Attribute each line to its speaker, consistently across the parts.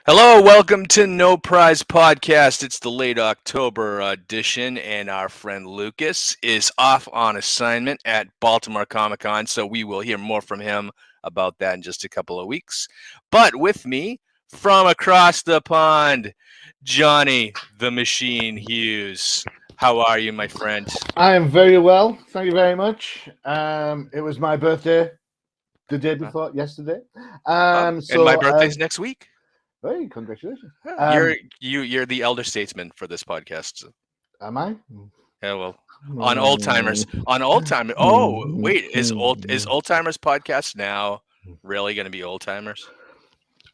Speaker 1: Hello, welcome to No Prize Podcast. It's the late October edition, and our friend Lucas is off on assignment at Baltimore Comicon, so we will hear more from him about that in just a couple of weeks. But with me from across the pond, Johnny the Machine Hughes. How are you, my friend?
Speaker 2: I am very well, thank you very much. It was my birthday the day before yesterday.
Speaker 1: And my birthday's next week.
Speaker 2: Hey, congratulations.
Speaker 1: You're the elder statesman for this podcast.
Speaker 2: Am I?
Speaker 1: Yeah, well, on old timers, on old time. Oh, wait, is old timers podcast now really going to be old timers?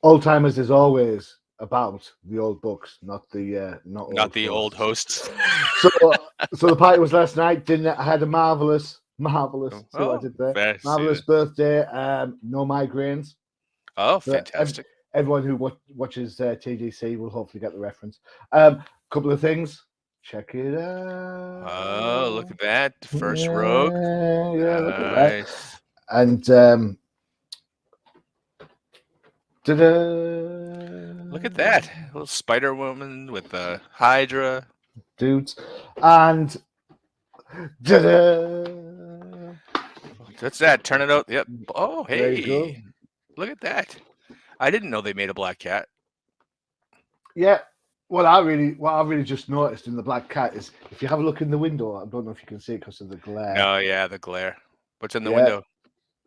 Speaker 2: Old timers is always about the old books, not
Speaker 1: Not
Speaker 2: old
Speaker 1: the old
Speaker 2: hosts.
Speaker 1: hosts.
Speaker 2: So the party was last night. Didn't it? I had a marvelous. See what I did there? Marvelous birthday. No migraines.
Speaker 1: Oh, fantastic.
Speaker 2: Everyone who watches TDC will hopefully get the reference. Couple of things. Check it out.
Speaker 1: Oh, look at that. First Rogue.
Speaker 2: Yeah, look at that.
Speaker 1: Nice.
Speaker 2: And
Speaker 1: Look at that. A little Spider Woman with the Hydra.
Speaker 2: dudes. And
Speaker 1: What's that? Turn it out. Yep. Oh,
Speaker 2: there you go.
Speaker 1: hey. Look at that. I didn't know they made a black cat.
Speaker 2: Yeah. What I really just noticed in the Black Cat is if you have a look in the window, I don't know if you can see it because of the glare.
Speaker 1: Oh, yeah, the glare. What's in the window?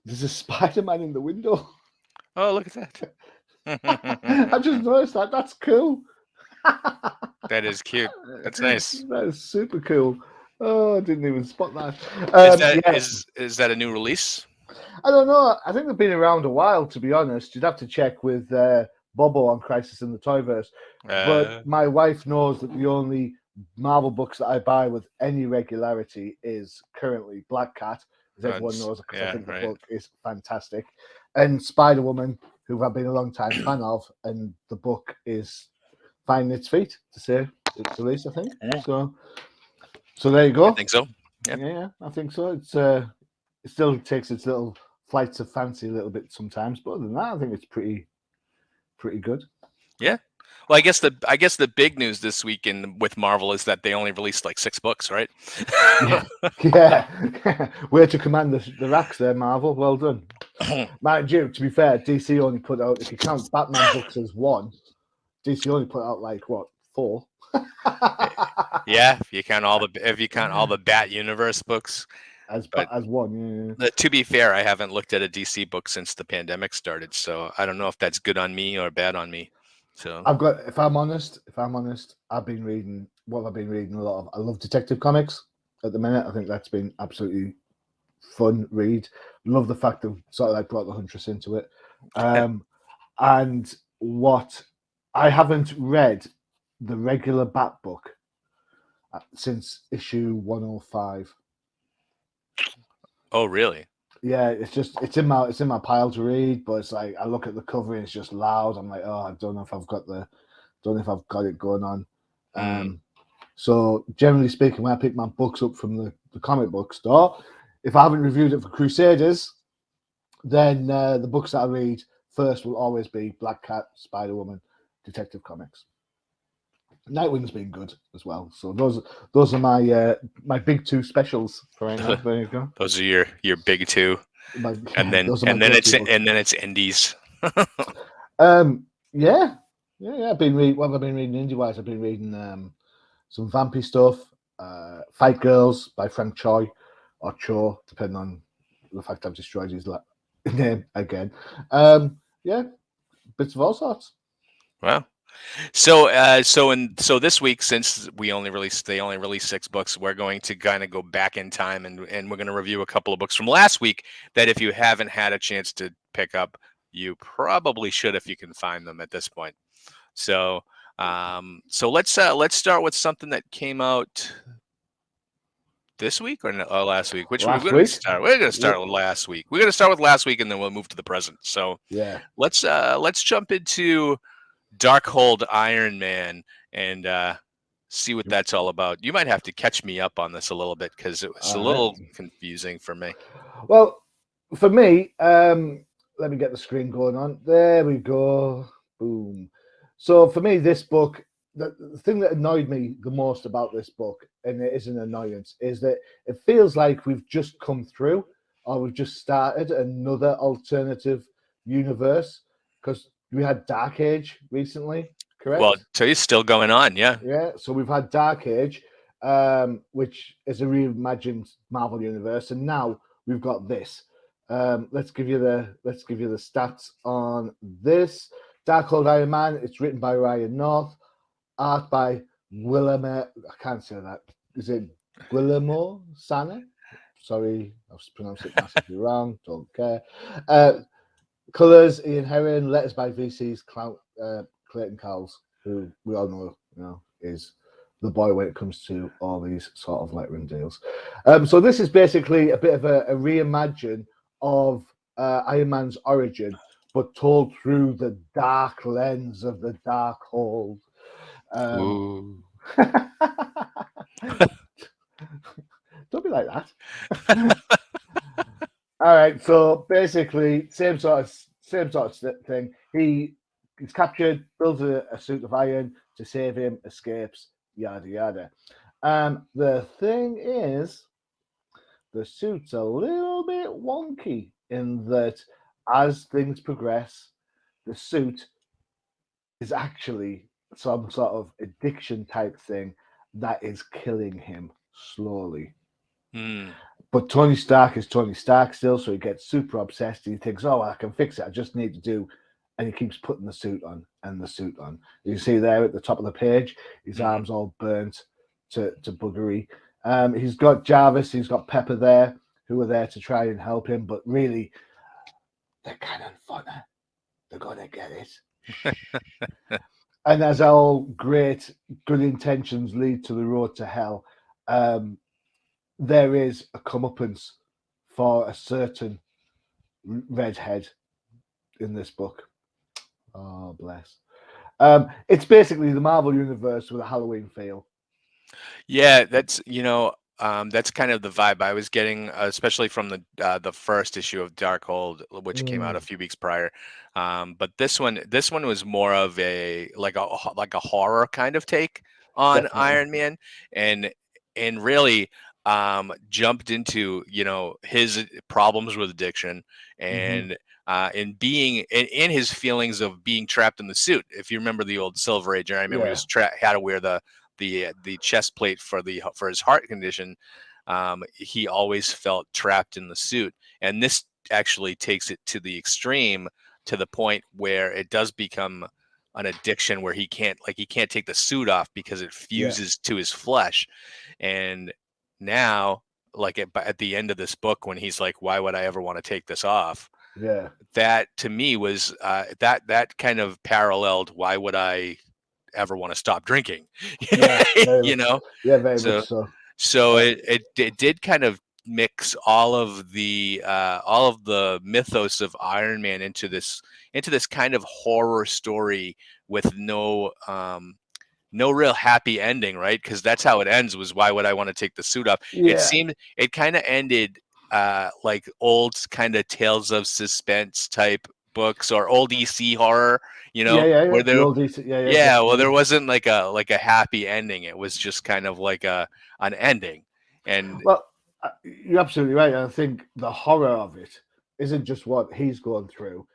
Speaker 2: There's a Spider-Man in the window.
Speaker 1: Oh, look at that.
Speaker 2: I just noticed that. That's cool.
Speaker 1: That is cute. That's nice.
Speaker 2: That is super cool. Oh, I didn't even spot that.
Speaker 1: Is that a new release?
Speaker 2: I don't know. I think they've been around a while, to be honest. You'd have to check with Bobo on Crisis in the Toyverse. But my wife knows that the only Marvel books that I buy with any regularity is currently Black Cat, as everyone knows, because I think the book is fantastic. And Spider-Woman, who I've been a long time fan of, and the book is finding its feet to say its release, I think.
Speaker 1: Yeah.
Speaker 2: So there you go.
Speaker 1: I think so.
Speaker 2: Yeah, I think so. It's it still takes its little flights of fancy a little bit sometimes, but other than that, I think it's pretty good.
Speaker 1: Yeah. Well, I guess the big news this week with Marvel is that they only released like 6 books, right?
Speaker 2: Yeah. Way to command the racks there, Marvel. Well done. Mind you, to be fair, DC only put out, if you count Batman books as one, DC only put out like what, 4?
Speaker 1: Yeah, if you count all the Bat Universe books
Speaker 2: as one.
Speaker 1: Yeah. To be fair, I haven't looked at a DC book since the pandemic started, so I don't know if that's good on me or bad on me. So
Speaker 2: if I'm honest, I've been reading a lot of. I love Detective Comics at the minute. I think that's been absolutely fun read. Love the fact that sort of like brought the Huntress into it. And what I haven't read the regular Bat book since issue 105.
Speaker 1: Oh, really?
Speaker 2: Yeah, it's in my pile to read, but it's like I look at the cover and it's just loud. I'm like, oh, I don't know if I've got it going on. So generally speaking, when I pick my books up from the comic book store, if I haven't reviewed it for Crusaders, then the books that I read first will always be Black Cat, Spider-Woman, Detective Comics. Nightwing's been good as well. So those are my big 2 specials for right now. There you go.
Speaker 1: Those are your big 2. And then it's indies.
Speaker 2: Yeah. I've been reading. What have I been reading indie wise? I've been reading some vampy stuff. Fight Girls by Frank Choi or Cho, depending on the fact I've destroyed his name again. Yeah, bits of all sorts.
Speaker 1: Wow. So this week, since they only released 6 books, we're going to kind of go back in time and we're going to review a couple of books from last week that if you haven't had a chance to pick up, you probably should if you can find them at this point. So let's start with something that came out this week or last week. Which we're going to start. We're going to start with last week. We're going to start with last week and then we'll move to the present. So
Speaker 2: yeah,
Speaker 1: let's jump into Darkhold Iron Man and see what that's all about. You might have to catch me up on this a little bit because it was a little confusing for me.
Speaker 2: Well, for me, let me get the screen going on. There we go. Boom. So for me, this book, the thing that annoyed me the most about this book, and it is an annoyance, is that it feels like we've just come through or we've just started another alternative universe because we had Dark Age recently,
Speaker 1: Well,
Speaker 2: correct?
Speaker 1: so he's still going on. Yeah.
Speaker 2: Yeah, so we've had Dark Age, which is a reimagined Marvel universe, and now we've got this. Let's give you the stats on this. Darkhold Iron Man. It's written by Ryan North, art by Guillermo. I can't say that. Is it Guillermo Sana? Sorry, I've pronounced it massively wrong. Don't care. Uh, Colors, Ian Herring, letters by VC's Clayton Cowles, who we all know, is the boy when it comes to all these sort of lettering deals. So this is basically a bit of a reimagine of Iron Man's origin, but told through the dark lens of the Darkhold. Um,
Speaker 1: Ooh.
Speaker 2: don't be like that. All right, so basically, same sort of thing. He is captured, builds a suit of iron to save him, escapes, yada yada. The thing is, the suit's a little bit wonky in that as things progress, the suit is actually some sort of addiction type thing that is killing him slowly.
Speaker 1: Hmm.
Speaker 2: But Tony Stark is Tony Stark still, so he gets super obsessed. He thinks, "Oh, I can fix it. I just need to do," and he keeps putting the suit on and the suit on. You see there at the top of the page, his
Speaker 1: Mhm.
Speaker 2: arms all burnt to buggery. He's got Jarvis, he's got Pepper there, who are there to try and help him, but really, they're cannon fodder. They're gonna get it. And as all great good intentions lead to the road to hell, um, there is a comeuppance for a certain redhead in this book. Oh, bless. It's basically the Marvel universe with a Halloween feel.
Speaker 1: Yeah, that's kind of the vibe I was getting, especially from the first issue of Darkhold, which came out a
Speaker 2: Mm,
Speaker 1: few weeks prior. But this one was more of a like a horror kind of take on
Speaker 2: definitely.
Speaker 1: Iron Man, and really jumped into his problems with addiction
Speaker 2: Hmm.
Speaker 1: and in being in his feelings of being trapped in the suit. If you remember the old Silver Age Iron Man, when he
Speaker 2: Yeah,
Speaker 1: was had to wear the chest plate for his heart condition, he always felt trapped in the suit, and this actually takes it to the extreme, to the point where it does become an addiction where he can't take the suit off because it
Speaker 2: yeah,
Speaker 1: fuses to his flesh. And now, like at the end of this book, when he's like, why would I ever want to take this off?
Speaker 2: yeah,
Speaker 1: That to me was that kind of paralleled, why would I ever want to stop drinking?
Speaker 2: yeah, very
Speaker 1: you
Speaker 2: much.
Speaker 1: know
Speaker 2: Yeah, very much
Speaker 1: so
Speaker 2: so.
Speaker 1: so
Speaker 2: Uh,
Speaker 1: it did kind of mix all of the mythos of Iron Man into this kind of horror story with no real happy ending, right? Because that's how it ends, was why would I want to take the suit off?
Speaker 2: yeah,
Speaker 1: It kind of ended like old kind of Tales of Suspense type books, or old EC horror,
Speaker 2: yeah, yeah, yeah.
Speaker 1: where
Speaker 2: The
Speaker 1: there
Speaker 2: old decent, yeah, yeah,
Speaker 1: yeah, well,
Speaker 2: definitely.
Speaker 1: there wasn't like a happy ending. It was just kind of like an ending. And
Speaker 2: Well, you're absolutely right. I think the horror of it isn't just what he's going through.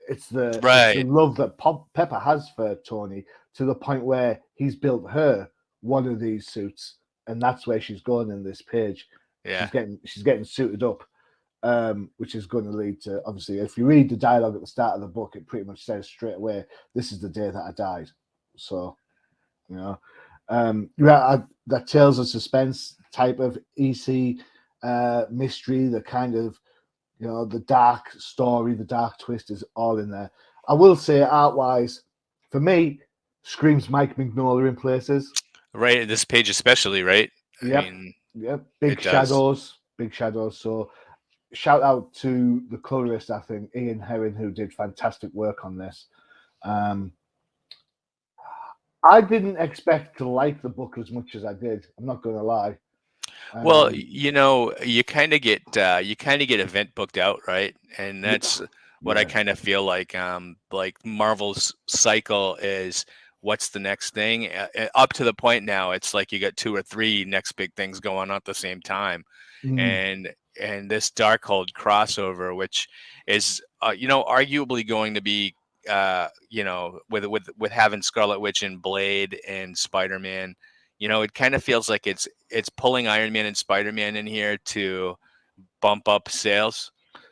Speaker 2: It's the
Speaker 1: right,
Speaker 2: love that Pepper has for Tony, to the point where he's built her one of these suits, and that's where she's going in this page.
Speaker 1: yeah,
Speaker 2: She's getting suited up, which is going to lead to, obviously, if you read the dialogue at the start of the book, it pretty much says straight away, "This is the day that I died." So you know, that Tales of Suspense type of EC mystery, the kind of, the dark story, the dark twist is all in there. I will say, art wise, for me, screams Mike Mignola in places.
Speaker 1: right. This page especially, right? I
Speaker 2: Yep,
Speaker 1: mean,
Speaker 2: yep,
Speaker 1: it does.
Speaker 2: big shadows. So shout out to the colorist, I think Ian Herring, who did fantastic work on this. Um, I didn't expect to like the book as much as I did. I'm not going to lie.
Speaker 1: Well,
Speaker 2: Um,
Speaker 1: you kind of get event booked out, right? And
Speaker 2: yeah,
Speaker 1: what I
Speaker 2: Yeah.
Speaker 1: kind of feel like Marvel's cycle is what's the next thing. Up to the point now, it's like you got two or three next big things going on at the same time,
Speaker 2: Mm.
Speaker 1: and this Darkhold crossover, which is arguably going to be with having Scarlet Witch and Blade and Spider-Man, it kind of feels like it's pulling Iron Man and Spider-Man in here to bump up sales.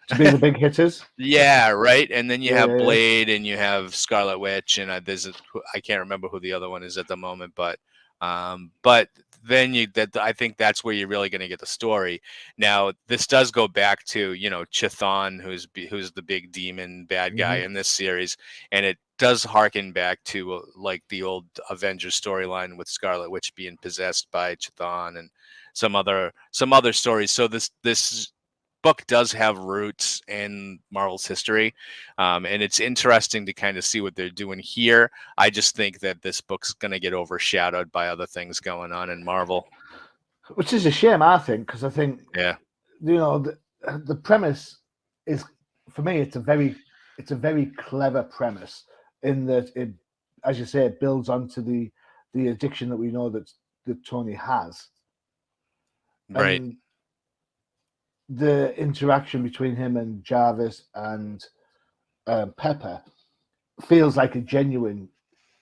Speaker 2: To be the big hitters.
Speaker 1: Yeah, right. And then you
Speaker 2: Yeah,
Speaker 1: have
Speaker 2: yeah, yeah.
Speaker 1: Blade and you have Scarlet Witch, and I can't remember who the other one is at the moment, but then I think that's where you're really going to get the story. Now, this does go back to Chthon, who's the big demon bad guy
Speaker 2: Hmm.
Speaker 1: in this series, and it does harken back to like the old Avengers storyline with Scarlet Witch being possessed by Chthon and some other stories. So this book does have roots in Marvel's history, and it's interesting to kind of see what they're doing here. I just think that this book's going to get overshadowed by other things going on in Marvel.
Speaker 2: Which is a shame, I think, because I think
Speaker 1: Yeah,
Speaker 2: the premise is, for me, it's a very clever premise in that it, as you say, it builds onto the addiction that we know that Tony has,
Speaker 1: right,
Speaker 2: and the interaction between him and Jarvis and Pepper feels like a genuine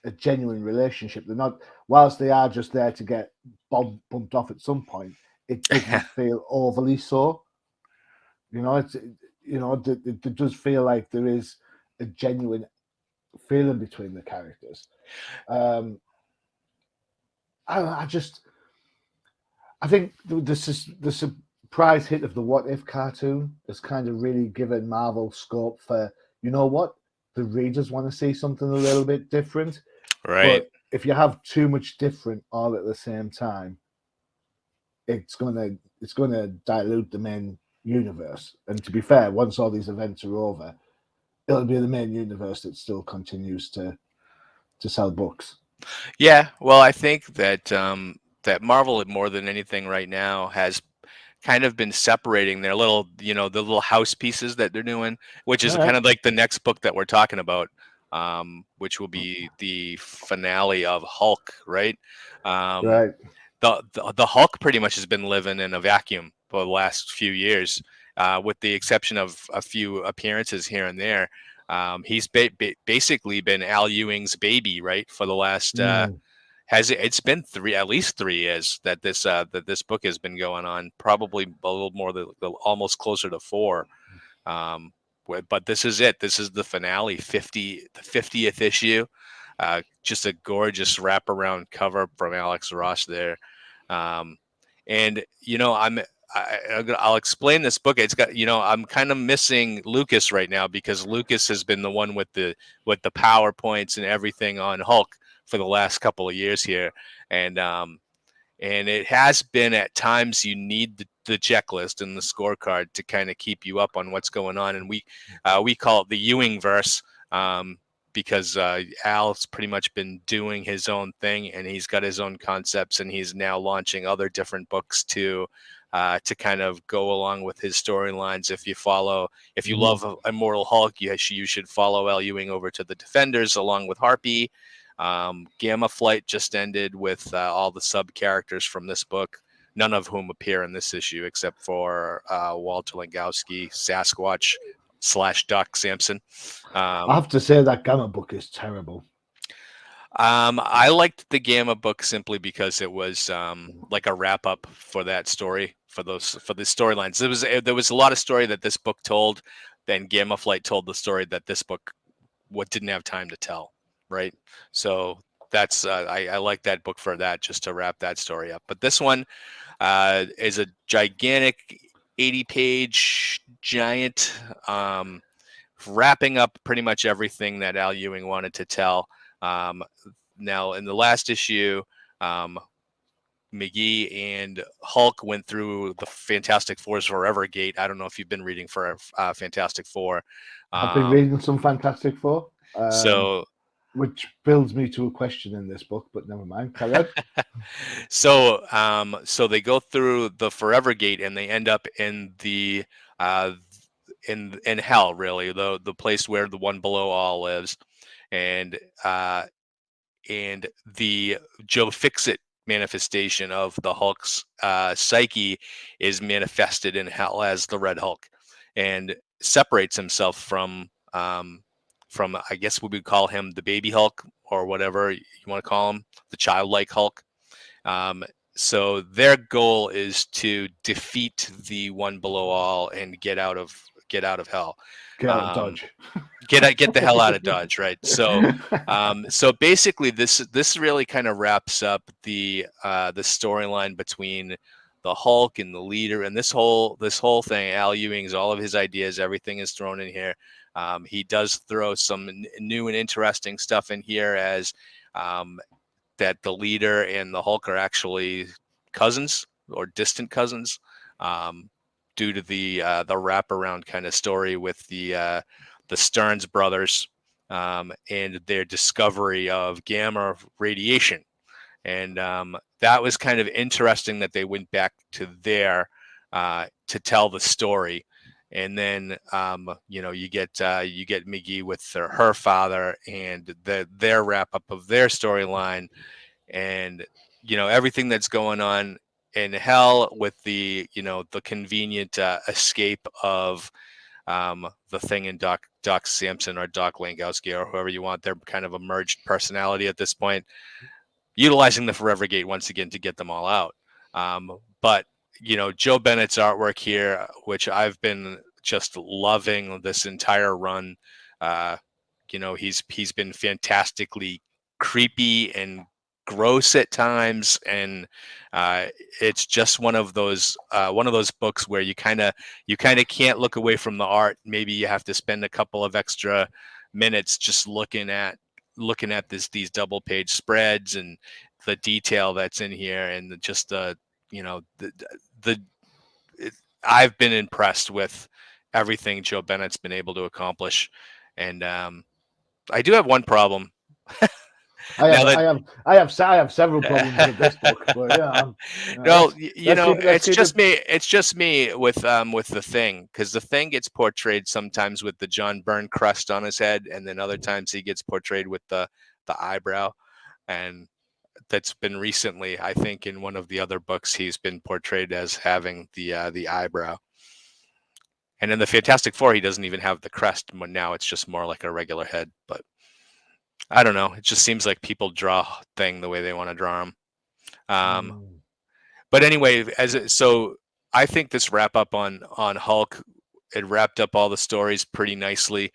Speaker 2: relationship. They're not, whilst they are just there to get bumped off at some point. It doesn't feel overly so. It's it does feel like there is a genuine feeling between the characters. Um, I just I think the surprise hit of the What If cartoon has kind of really given Marvel scope for, what, the readers want to see something a little bit different.
Speaker 1: right.
Speaker 2: But if you have too much different all at the same time, it's gonna dilute the main universe. And to be fair, once all these events are over, it'll be the main universe that still continues to sell books.
Speaker 1: Yeah, well, I think that Marvel more than anything right now has kind of been separating their little, the little house pieces that they're doing, which
Speaker 2: All
Speaker 1: is
Speaker 2: right,
Speaker 1: kind of like the next book that we're talking about, which will be the finale of Hulk, right? Um,
Speaker 2: right.
Speaker 1: the Hulk pretty much has been living in a vacuum for the last few years, with the exception of a few appearances here and there. He's basically been Al Ewing's baby, right, for the last
Speaker 2: Mm,
Speaker 1: it's been at least 3 years that this book has been going on, probably a little more almost closer to 4. But this is it. This is the finale, the 50th issue. Just a gorgeous wraparound cover from Alex Ross there. Um, and I'll explain this book. It's got, I'm kind of missing Lucas right now because Lucas has been the one with the PowerPoints and everything on Hulk for the last couple of years here, and it has been at times you need the checklist and the scorecard to kind of keep you up on what's going on, and we call it the Ewing verse, because Al's pretty much been doing his own thing, and he's got his own concepts, and he's now launching other different books to kind of go along with his storylines. If you
Speaker 2: mhm.
Speaker 1: love Immortal Hulk, you should follow Al Ewing over to the Defenders along with Harpy. Gamma Flight just ended with all the sub characters from this book, none of whom appear in this issue except for Walter Langowski, Sasquatch / Doc Samson.
Speaker 2: I
Speaker 1: Um,
Speaker 2: have to say that Gamma book is terrible.
Speaker 1: I liked the Gamma book simply because it was like a wrap up for that story, for the storylines. There was a lot of story that this book told. Then Gamma Flight told the story that this book didn't have time to tell, right? So that's I like that book for that, just to wrap that story up. But this one is a gigantic 80-page giant, wrapping up pretty much everything that Al Ewing wanted to tell. Um, Now, in the last issue, um, McGee and Hulk went through the Fantastic Four's Forever Gate. I don't know if you've been reading for Fantastic Four.
Speaker 2: I've been
Speaker 1: Um,
Speaker 2: reading some Fantastic Four,
Speaker 1: so
Speaker 2: which builds me to a question in this book, but never mind. Carry on.
Speaker 1: so they go through the Forever Gate and they end up in the uh, in hell, really, the place where the One Below All lives, and and the Joe Fixit manifestation of the Hulk's psyche is manifested in hell as the Red Hulk, and separates himself from I guess we would call him the baby Hulk or whatever you want to call him, the childlike Hulk. Um, so their goal is to defeat the One Below All and get out of hell.
Speaker 2: Get out of
Speaker 1: Um,
Speaker 2: Dodge.
Speaker 1: get the hell out of Dodge, right? So so basically this really kind of wraps up the storyline between the Hulk and the leader, and this whole thing. Al Ewing's, all of his ideas, everything is thrown in here. He does throw some new and interesting stuff in here, as um, that the leader and the Hulk are actually cousins or distant cousins, um, due to the wraparound kind of story with the Stearns brothers, and their discovery of gamma radiation. And that was kind of interesting that they went back to there to tell the story. And then you get McGee with her father and their wrap up of their storyline, and everything that's going on in hell with the convenient escape of the Thing and Doc Samson or Doc Langowski or whoever you want. They're kind of a merged personality at this point, utilizing the Forever Gate once again to get them all out. But Joe Bennett's artwork here, which I've been just loving this entire run. Uh, he's been fantastically creepy and gross at times, and uh, it's just one of those books where you kind of can't look away from the art. Maybe you have to spend a couple of extra minutes just looking at these double page spreads and the detail that's in here, and just the I've been impressed with everything Joe Bennett's been able to accomplish. And I do have one problem.
Speaker 2: I have,
Speaker 1: Now that
Speaker 2: I have, I have several problems with this book, but yeah,
Speaker 1: no,
Speaker 2: let's
Speaker 1: it's
Speaker 2: keep it.
Speaker 1: just me. It's just me with the Thing, because the Thing gets portrayed sometimes with the John Byrne crest on his head, and then other times he gets portrayed with the eyebrow. And that's been recently, I think, in one of the other books, he's been portrayed as having the eyebrow. And in the Fantastic Four, he doesn't even have the crest. Now it's just more like a regular head. But I don't know. It just seems like people draw Thing the way they want to draw him. Um,
Speaker 2: Mm.
Speaker 1: but anyway, so I think this wrap up on Hulk, it wrapped up all the stories pretty nicely.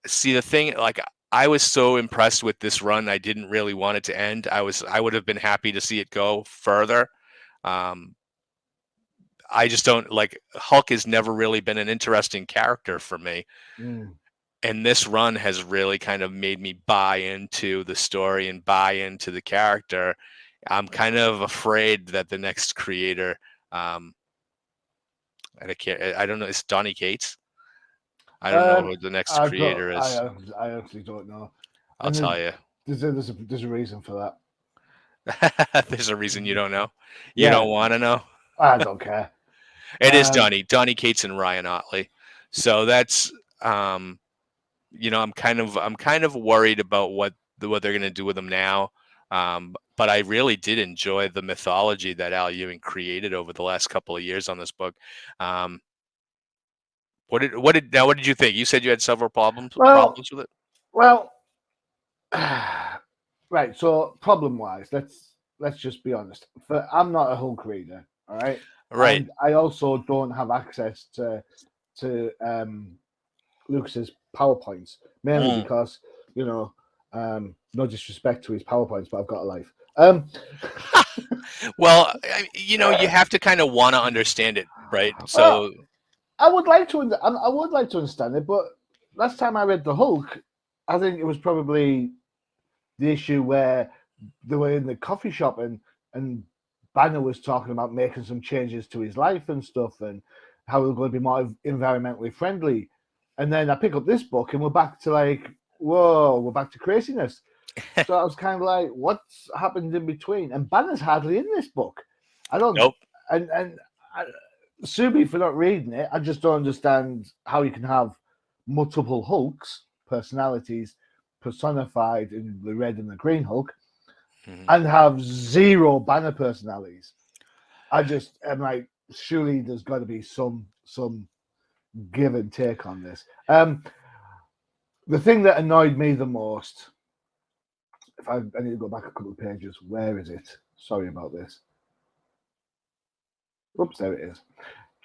Speaker 1: See, the thing, like, I was so impressed with this run, I didn't really want it to end. I would have been happy to see it go further. Um, I just don't like Hulk has never really been an interesting character for me.
Speaker 2: Mm.
Speaker 1: And this run has really kind of made me buy into the story and buy into the character. I'm kind of afraid that the next creator, um, I don't know, it's Donny Cates. I don't know
Speaker 2: Um,
Speaker 1: who the next
Speaker 2: I don't.
Speaker 1: creator is.
Speaker 2: I actually don't know,
Speaker 1: I'll
Speaker 2: and
Speaker 1: tell you.
Speaker 2: there's a reason for that.
Speaker 1: There's a reason you don't know. You
Speaker 2: Yeah,
Speaker 1: don't want to know.
Speaker 2: I don't care.
Speaker 1: It is
Speaker 2: Um,
Speaker 1: Donny Cates and Ryan Otley. So that's um, I'm kind of worried about what they're gonna do with them now. But I really did enjoy the mythology that Al Ewing created over the last couple of years on this book. Um, what did you think? You said you had several
Speaker 2: well,
Speaker 1: problems with it.
Speaker 2: well, right. So problem wise, let's just be honest. I'm not a Hulk reader, all right,
Speaker 1: Right.
Speaker 2: and I also don't have access to Lucas's PowerPoints, mainly
Speaker 1: Mm.
Speaker 2: because no disrespect to his PowerPoints, but I've got a life.
Speaker 1: Well, you have to kind of want to understand it, right?
Speaker 2: Well,
Speaker 1: So,
Speaker 2: I would like to. I would like to understand it, but last time I read the Hulk, I think it was probably the issue where they were in the coffee shop and Banner was talking about making some changes to his life and stuff, and how we're going to be more environmentally friendly. And then I pick up this book, and we're back to like, whoa, we're back to craziness. So I was kind of like, what's happened in between? And Banner's hardly in this book. I don't,
Speaker 1: nope.
Speaker 2: and sue me for not reading it. I just don't understand how you can have multiple Hulks personalities personified in the red and the green Hulk
Speaker 1: Mhm.
Speaker 2: and have zero Banner personalities. I just am like, surely there's got to be some give and take on this. The thing that annoyed me the most, if I need to go back a couple of pages, where is it? Sorry about this. Oops, there it is.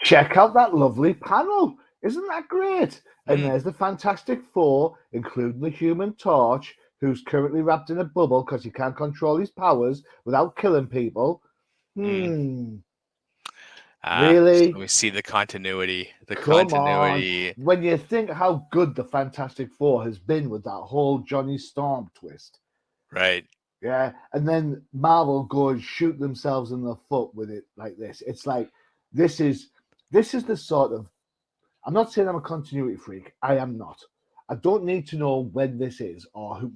Speaker 2: Check out that lovely panel. Isn't that great? And
Speaker 1: Mm.
Speaker 2: there's the Fantastic Four, including the Human Torch, who's currently wrapped in a bubble because he can't control his powers without killing people.
Speaker 1: Mm.
Speaker 2: Hmm.
Speaker 1: So
Speaker 2: Really?
Speaker 1: we see the continuity. The
Speaker 2: Come on.
Speaker 1: continuity.
Speaker 2: When you think how good the Fantastic Four has been with that whole Johnny Storm twist,
Speaker 1: Right.
Speaker 2: yeah, and then Marvel go and shoot themselves in the foot with it like this. It's like this is this is the sort of. I'm not saying I'm a continuity freak. I am not. I don't need to know when this is or who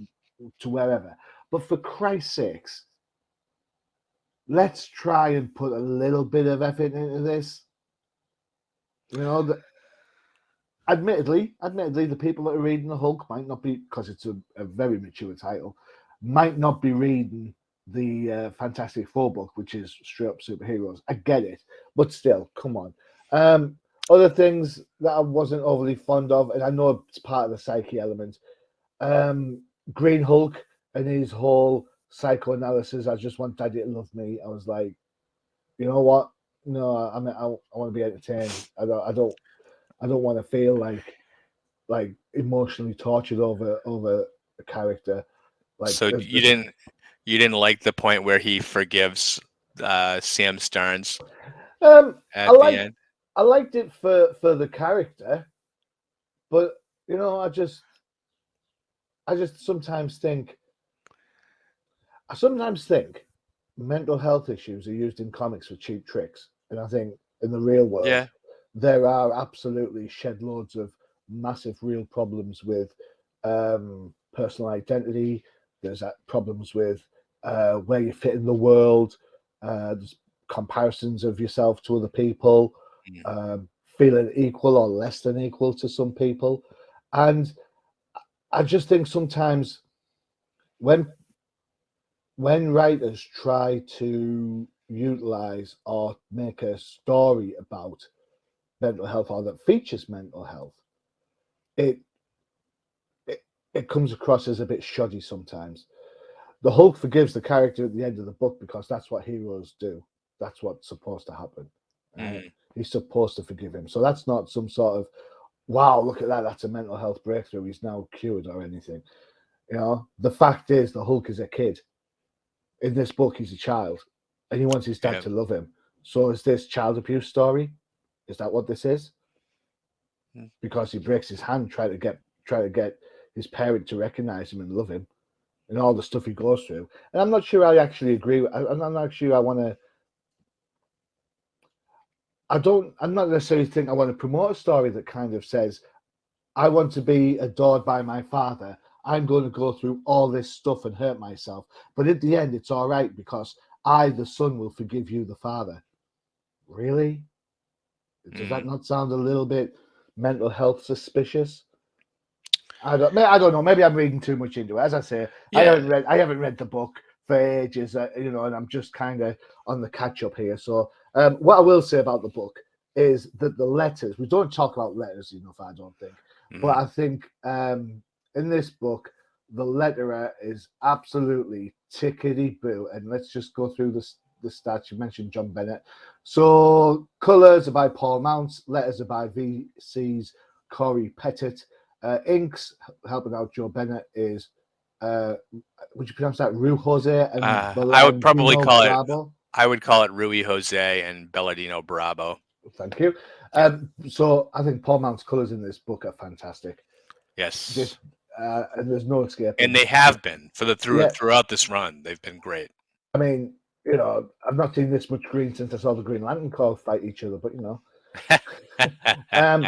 Speaker 2: to wherever. But for Christ's sakes, let's try and put a little bit of effort into this. You know, admittedly, the people that are reading the Hulk might not be, because it's a very mature title, might not be reading the Fantastic Four book, which is straight up superheroes. I get it, but still, come on. Um, Other things that I wasn't overly fond of, and I know it's part of the psyche element. Um, Green Hulk and his whole psychoanalysis. I just want Daddy to love me. I was like, you know what? No, I want to be entertained. I don't want to feel like emotionally tortured over a character. Like
Speaker 1: So you didn't like the point where he forgives Sam Starnes
Speaker 2: I
Speaker 1: at the
Speaker 2: like
Speaker 1: end?
Speaker 2: I liked it for the character, but you know, I just sometimes think mental health issues are used in comics for cheap tricks, and I think in the real world
Speaker 1: Yeah.
Speaker 2: there are absolutely shed loads of massive real problems with personal identity. There's problems with where you fit in the world. There's comparisons of yourself to other people,
Speaker 1: Mm.
Speaker 2: um, feeling equal or less than equal to some people, and I just think sometimes when writers try to utilize or make a story about mental health or that features mental health, it it, it comes across as a bit shoddy sometimes. The Hulk forgives the character at the end of the book because that's what heroes do. That's what's supposed to happen. Uh,
Speaker 1: Mm.
Speaker 2: he's supposed to forgive him. So that's not some sort of wow, look at that. That's a mental health breakthrough. He's now cured or anything. You know, the fact is the Hulk is a kid. In this book, he's a child, and he wants his dad
Speaker 1: Yeah.
Speaker 2: to love him. So is this child abuse story? Is that what this is?
Speaker 1: Mm.
Speaker 2: Because he breaks his hand try to get his parent to recognize him and love him, and all the stuff he goes through. And I'm not sure I actually agree. I'm not sure I want to. I don't. I'm not necessarily think I want to promote a story that kind of says I want to be adored by my father. I'm going to go through all this stuff and hurt myself. But at the end, it's all right because I, the son, will forgive you, the father. Really? Does that
Speaker 1: Mm.
Speaker 2: not sound a little bit mental health suspicious? I don't know. Maybe I'm reading too much into it. As I say,
Speaker 1: Yeah.
Speaker 2: I haven't read the book for ages, you know, and I'm just kind of on the catch up here. So, what I will say about the book is that the letters, we don't talk about letters enough, I don't think, but
Speaker 1: Mm.
Speaker 2: I think in this book, the letterer is absolutely tickety boo. And let's just go through the stats. You mentioned John Bennett. So, colors are by Paul Mounts, letters are by VC's Corey Pettit. Inks helping out Joe Bennett is would you pronounce that Rue Jose and
Speaker 1: I would probably
Speaker 2: Bellandino
Speaker 1: call it.
Speaker 2: Bravo?
Speaker 1: I would call it Rui Jose and Belladino Bravo.
Speaker 2: Thank you.
Speaker 1: Yeah.
Speaker 2: So I think Paul Mount's colours in this book are fantastic. This
Speaker 1: Yes.
Speaker 2: and there's no
Speaker 1: And
Speaker 2: escaping.
Speaker 1: they have been for the
Speaker 2: Yeah,
Speaker 1: throughout this run. They've been great.
Speaker 2: I mean, you know, I've not seen this much green since I saw the Green Lantern Corps fight each other, but you know. um,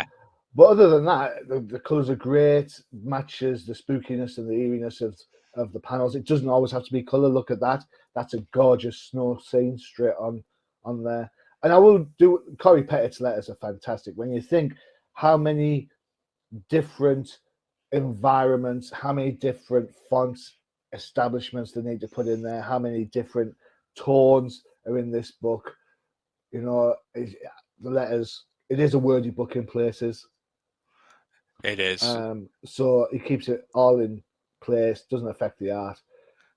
Speaker 2: but other than that, the colours are great, matches the spookiness and the eeriness of the panels. It doesn't always have to be colour. Look at that. That's a gorgeous snow scene straight on there. And I will do. Corey Pettitt's letters are fantastic. When you think how many different environments, how many different fonts, establishments they need to put in there, how many different tones are in this book. You know, the letters. It is a wordy book in places.
Speaker 1: It is.
Speaker 2: So he keeps it all in place. Doesn't affect the art.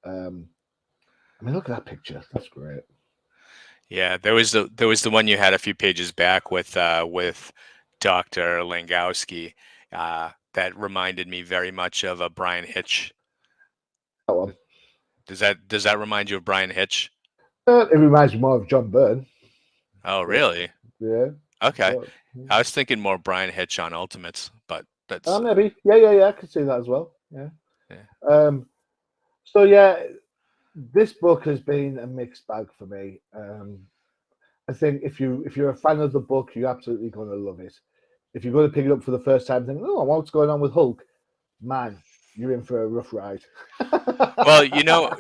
Speaker 2: I mean, look at that picture. That's great.
Speaker 1: Yeah, there was the one you had a few pages back with Dr. Langowski that reminded me very much of a Brian Hitch.
Speaker 2: That one.
Speaker 1: Does that remind you of Brian Hitch?
Speaker 2: It reminds me more of John Byrne.
Speaker 1: Oh,
Speaker 2: But
Speaker 1: really?
Speaker 2: yeah.
Speaker 1: Okay.
Speaker 2: But,
Speaker 1: I was thinking more Brian Hitch on Ultimates, but that's
Speaker 2: maybe. Yeah. I could see that as well. Yeah.
Speaker 1: yeah.
Speaker 2: So yeah, this book has been a mixed bag for me. I think if you're a fan of the book, you're absolutely going to love it. If you're going to pick it up for the first time, thinking, "Oh, what's going on with Hulk?" Man, you're in for a rough ride.
Speaker 1: Well, you know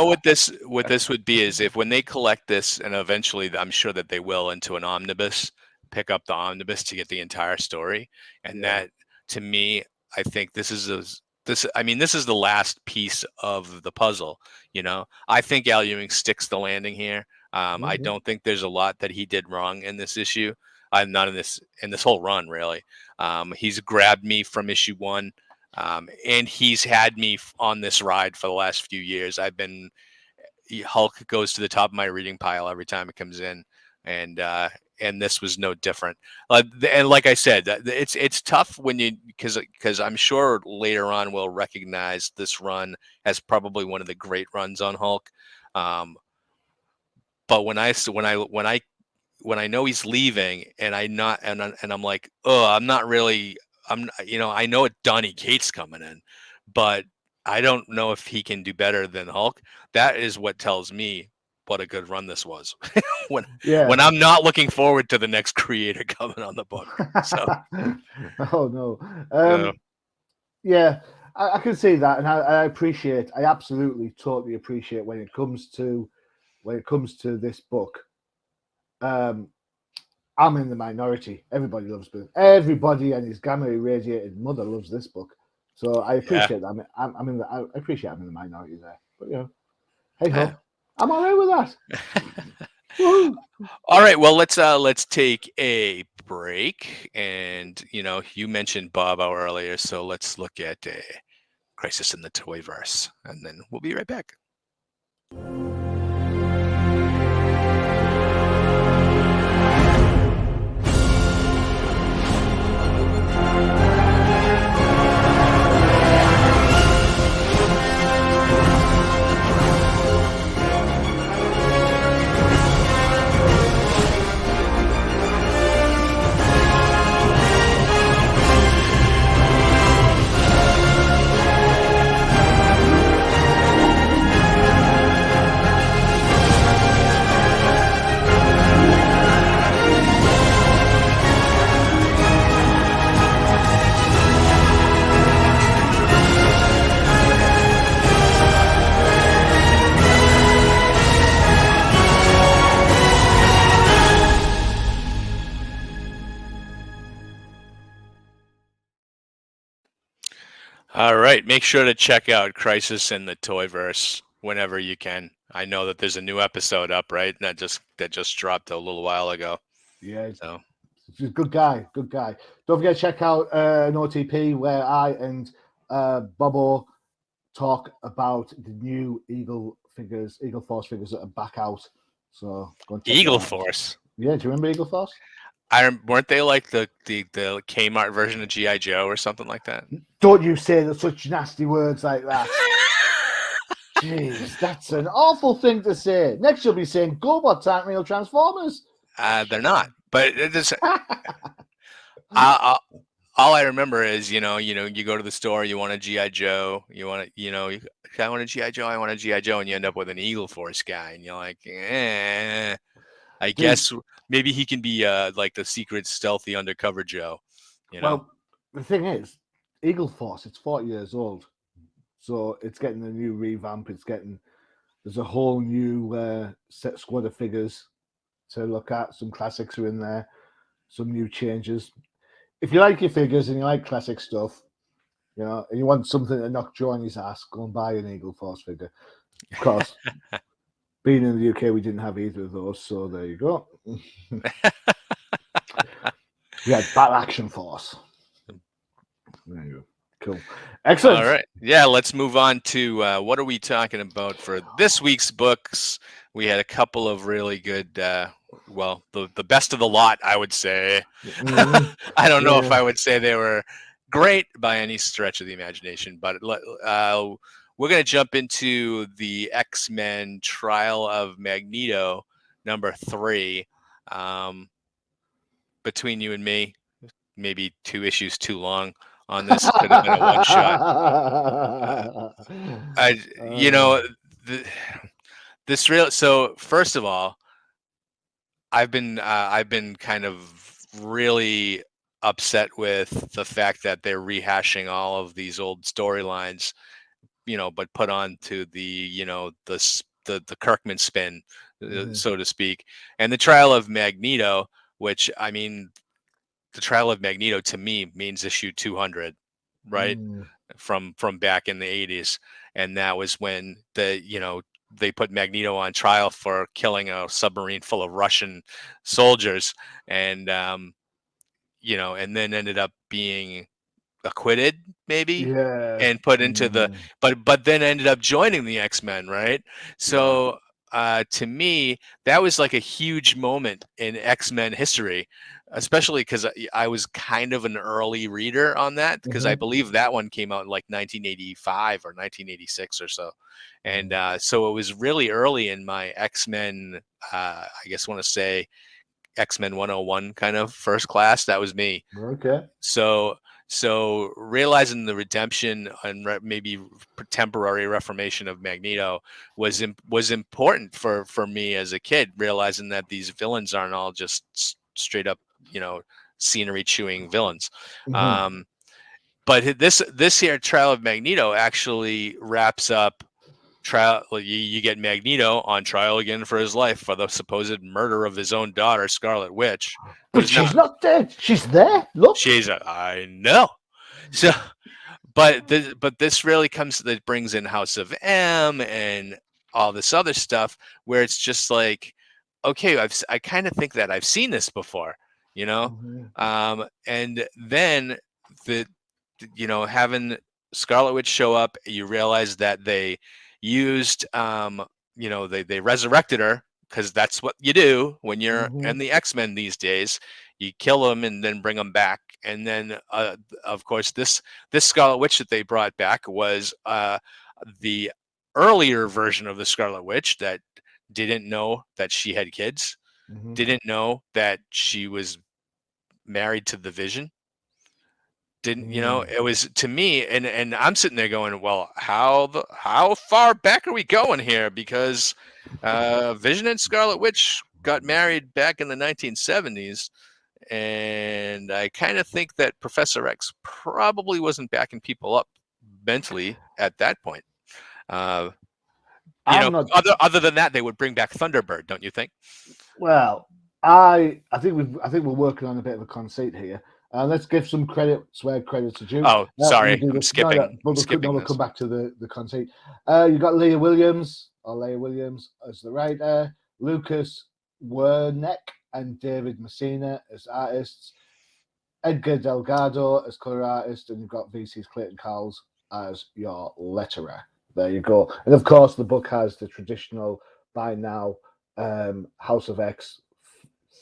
Speaker 1: what this would be is if when they collect this, and eventually I'm sure that they will into an omnibus, pick up the omnibus to get the entire story, and
Speaker 2: Yeah.
Speaker 1: that to me, I think this. I mean, this is the last piece of the puzzle. You know, I think Al Ewing sticks the landing here. I
Speaker 2: Mm-hmm.
Speaker 1: don't think there's a lot that he did wrong in this issue. I'm not in this whole run really. He's grabbed me from issue one. And he's had me on this ride for the last few years. Hulk goes to the top of my reading pile every time it comes in, and this was no different. And like I said, it's tough when you because I'm sure later on we'll recognize this run as probably one of the great runs on Hulk. But when I know he's leaving, and I'm like, oh, I'm not really, I know it Donny Cates coming in, but I don't know if he can do better than Hulk. That is what tells me what a good run this was. when
Speaker 2: Yeah.
Speaker 1: when I'm not looking forward to the next creator coming on the book. So
Speaker 2: Oh no.
Speaker 1: uh,
Speaker 2: Yeah, I can see that, and I appreciate. I absolutely, totally appreciate when it comes to this book. Um, I'm in the minority. Everybody loves this. Everybody and his gamma irradiated mother loves this book. So I
Speaker 1: yeah,
Speaker 2: appreciate that. I'm in the. I appreciate I'm in the minority there. But you know, hey
Speaker 1: yeah.
Speaker 2: ho, I'm all right with that. Woohoo!
Speaker 1: All right, well let's take a break, and you mentioned Bob Hour earlier, so let's look at Crisis in the Toyverse, and then we'll be right back. All right, make sure to check out Crisis in the Toyverse whenever you can. I know that there's a new episode up, right? That just dropped a little while ago.
Speaker 2: Yeah,
Speaker 1: So
Speaker 2: he's a good guy. Good guy. Don't forget to check out an OTP where I and Bobo talk about the new Eagle Force figures that are back out. So go and check them
Speaker 1: Eagle
Speaker 2: out.
Speaker 1: Force.
Speaker 2: Yeah, do you remember Eagle Force?
Speaker 1: Weren't they like the Kmart version of GI Joe or something like that?
Speaker 2: Don't you say such nasty words like that. Jeez, that's an awful thing to say. Next, you'll be saying GoBots aren't real Transformers.
Speaker 1: They're not. But I, all I remember is you go to the store, you want a GI Joe, I want a GI Joe, I want a GI Joe, and you end up with an Eagle Force guy, and you're like, I
Speaker 2: Dude,
Speaker 1: guess maybe he can be like the secret stealthy undercover Joe, you know.
Speaker 2: well, the thing is, Eagle Force, it's 40 years old. So it's getting a new revamp. There's a whole new set squad of figures to look at. Some classics are in there, some new changes. If you like your figures and you like classic stuff, and you want something to knock Joe on his ass, go and buy an Eagle Force figure. Of course, being in the UK, we didn't have either of those, so there you go. We had Battle Action Force. There you go. Cool. Excellent.
Speaker 1: All right. Yeah, let's move on to what are we talking about for this week's books? We had a couple of really good, the best of the lot, I would say. I don't know if I would say they were great by any stretch of the imagination, but we're going to jump into the X-Men Trial of Magneto, #3. Between you and me, maybe 2 issues too long on this. Could have been a one shot. This real. So first of all, I've been kind of really upset with the fact that they're rehashing all of these old storylines, but put on to the the Kirkman spin, so to speak, and the Trial of Magneto, which I mean, the Trial of Magneto to me means issue 200, right? From back in the 80s, and that was when they put Magneto on trial for killing a submarine full of Russian soldiers, and and then ended up being acquitted, maybe, and put into the but then ended up joining the X-Men, right? So to me, that was like a huge moment in X-Men history, especially because I was kind of an early reader on that, because I believe that one came out in like 1985 or 1986 or so. And so it was really early in my X-Men, I guess I want to say X-Men 101 kind of first class. That was me.
Speaker 2: Okay.
Speaker 1: So realizing the redemption and maybe temporary reformation of Magneto was important for me as a kid, realizing that these villains aren't all just straight up, scenery chewing villains. But this here Trial of Magneto actually wraps up trial. You get Magneto on trial again for his life for the supposed murder of his own daughter, Scarlet Witch.
Speaker 2: But she's not dead. She's there. Look.
Speaker 1: I know. So, but this really that brings in House of M and all this other stuff, where it's just like, okay, I kind of think that I've seen this before, and then having Scarlet Witch show up, you realize that they used they resurrected her, because that's what you do when you're in the X-Men these days. You kill them and then bring them back. And then of course this Scarlet Witch that they brought back was the earlier version of the Scarlet Witch that didn't know that she had kids, didn't know that she was married to the Vision, didn't it was, to me, and I'm sitting there going, well, how far back are we going here? Because Vision and Scarlet Witch got married back in the 1970s, and I kind of think that Professor X probably wasn't backing people up mentally at that point. Other than that, they would bring back Thunderbird, don't you think?
Speaker 2: Well, I think we're working on a bit of a conceit here. Let's give some credit where credit's due.
Speaker 1: Oh, sorry, I'm skipping.
Speaker 2: We'll come back to the conceit. You got Leah Williams as the writer, Lucas Wernick and David Messina as artists, Edgar Delgado as color artist, and you've got VC's Clayton Cowles as your letterer. There you go. And of course, the book has the traditional, by now, House of X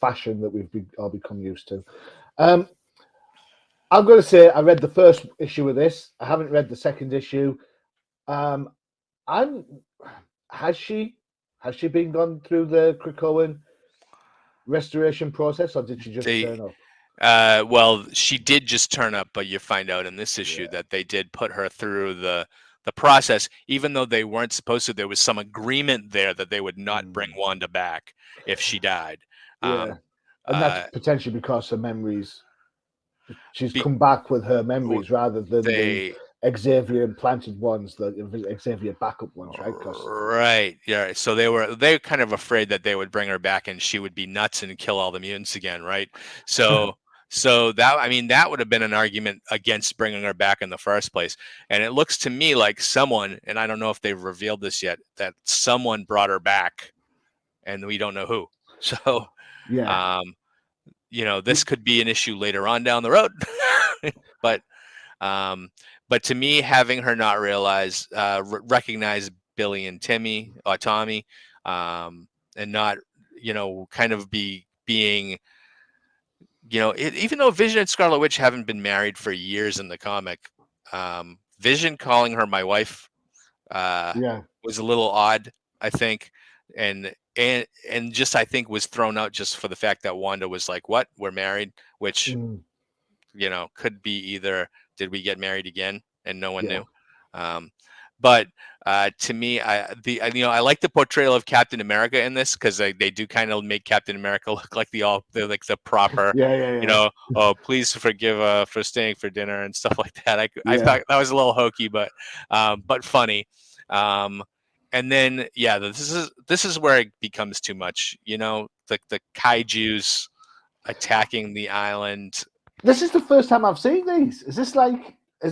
Speaker 2: fashion that we've all become used to. I'm going to say I read the first issue of this. I haven't read the second issue. Has she been gone through the Krakoan restoration process, or did she just turn up?
Speaker 1: Well, she did just turn up, but you find out in this issue that they did put her through the process, even though they weren't supposed to. There was some agreement there that they would not bring Wanda back if she died.
Speaker 2: And that's potentially because her memories. She's come back with her memories rather than the Xavier implanted ones, the Xavier backup ones, right? Because
Speaker 1: Right. Yeah. So they were kind of afraid that they would bring her back and she would be nuts and kill all the mutants again, right? So that, I mean, that would have been an argument against bringing her back in the first place. And it looks to me like someone, and I don't know if they've revealed this yet, that someone brought her back and we don't know who. So
Speaker 2: yeah,
Speaker 1: um, this could be an issue later on down the road. but um, but to me, having her not recognize Billy and Tommy, and not, kind of being, even though Vision and Scarlet Witch haven't been married for years in the comic, Vision calling her my wife uh,
Speaker 2: yeah,
Speaker 1: was a little odd, I think, and just I think was thrown out just for the fact that Wanda was like, "What? We're married," which
Speaker 2: mm,
Speaker 1: could be either did we get married again and no one
Speaker 2: yeah,
Speaker 1: knew. um, but to me, I like the portrayal of Captain America in this, because they do kind of make Captain America look like they're like the proper,
Speaker 2: yeah, yeah, yeah,
Speaker 1: oh, please forgive for staying for dinner and stuff like that. I
Speaker 2: yeah.
Speaker 1: thought that was a little hokey, but funny. um, and then this is where it becomes too much, the kaiju's attacking the island.
Speaker 2: This is the first time I've seen these. Has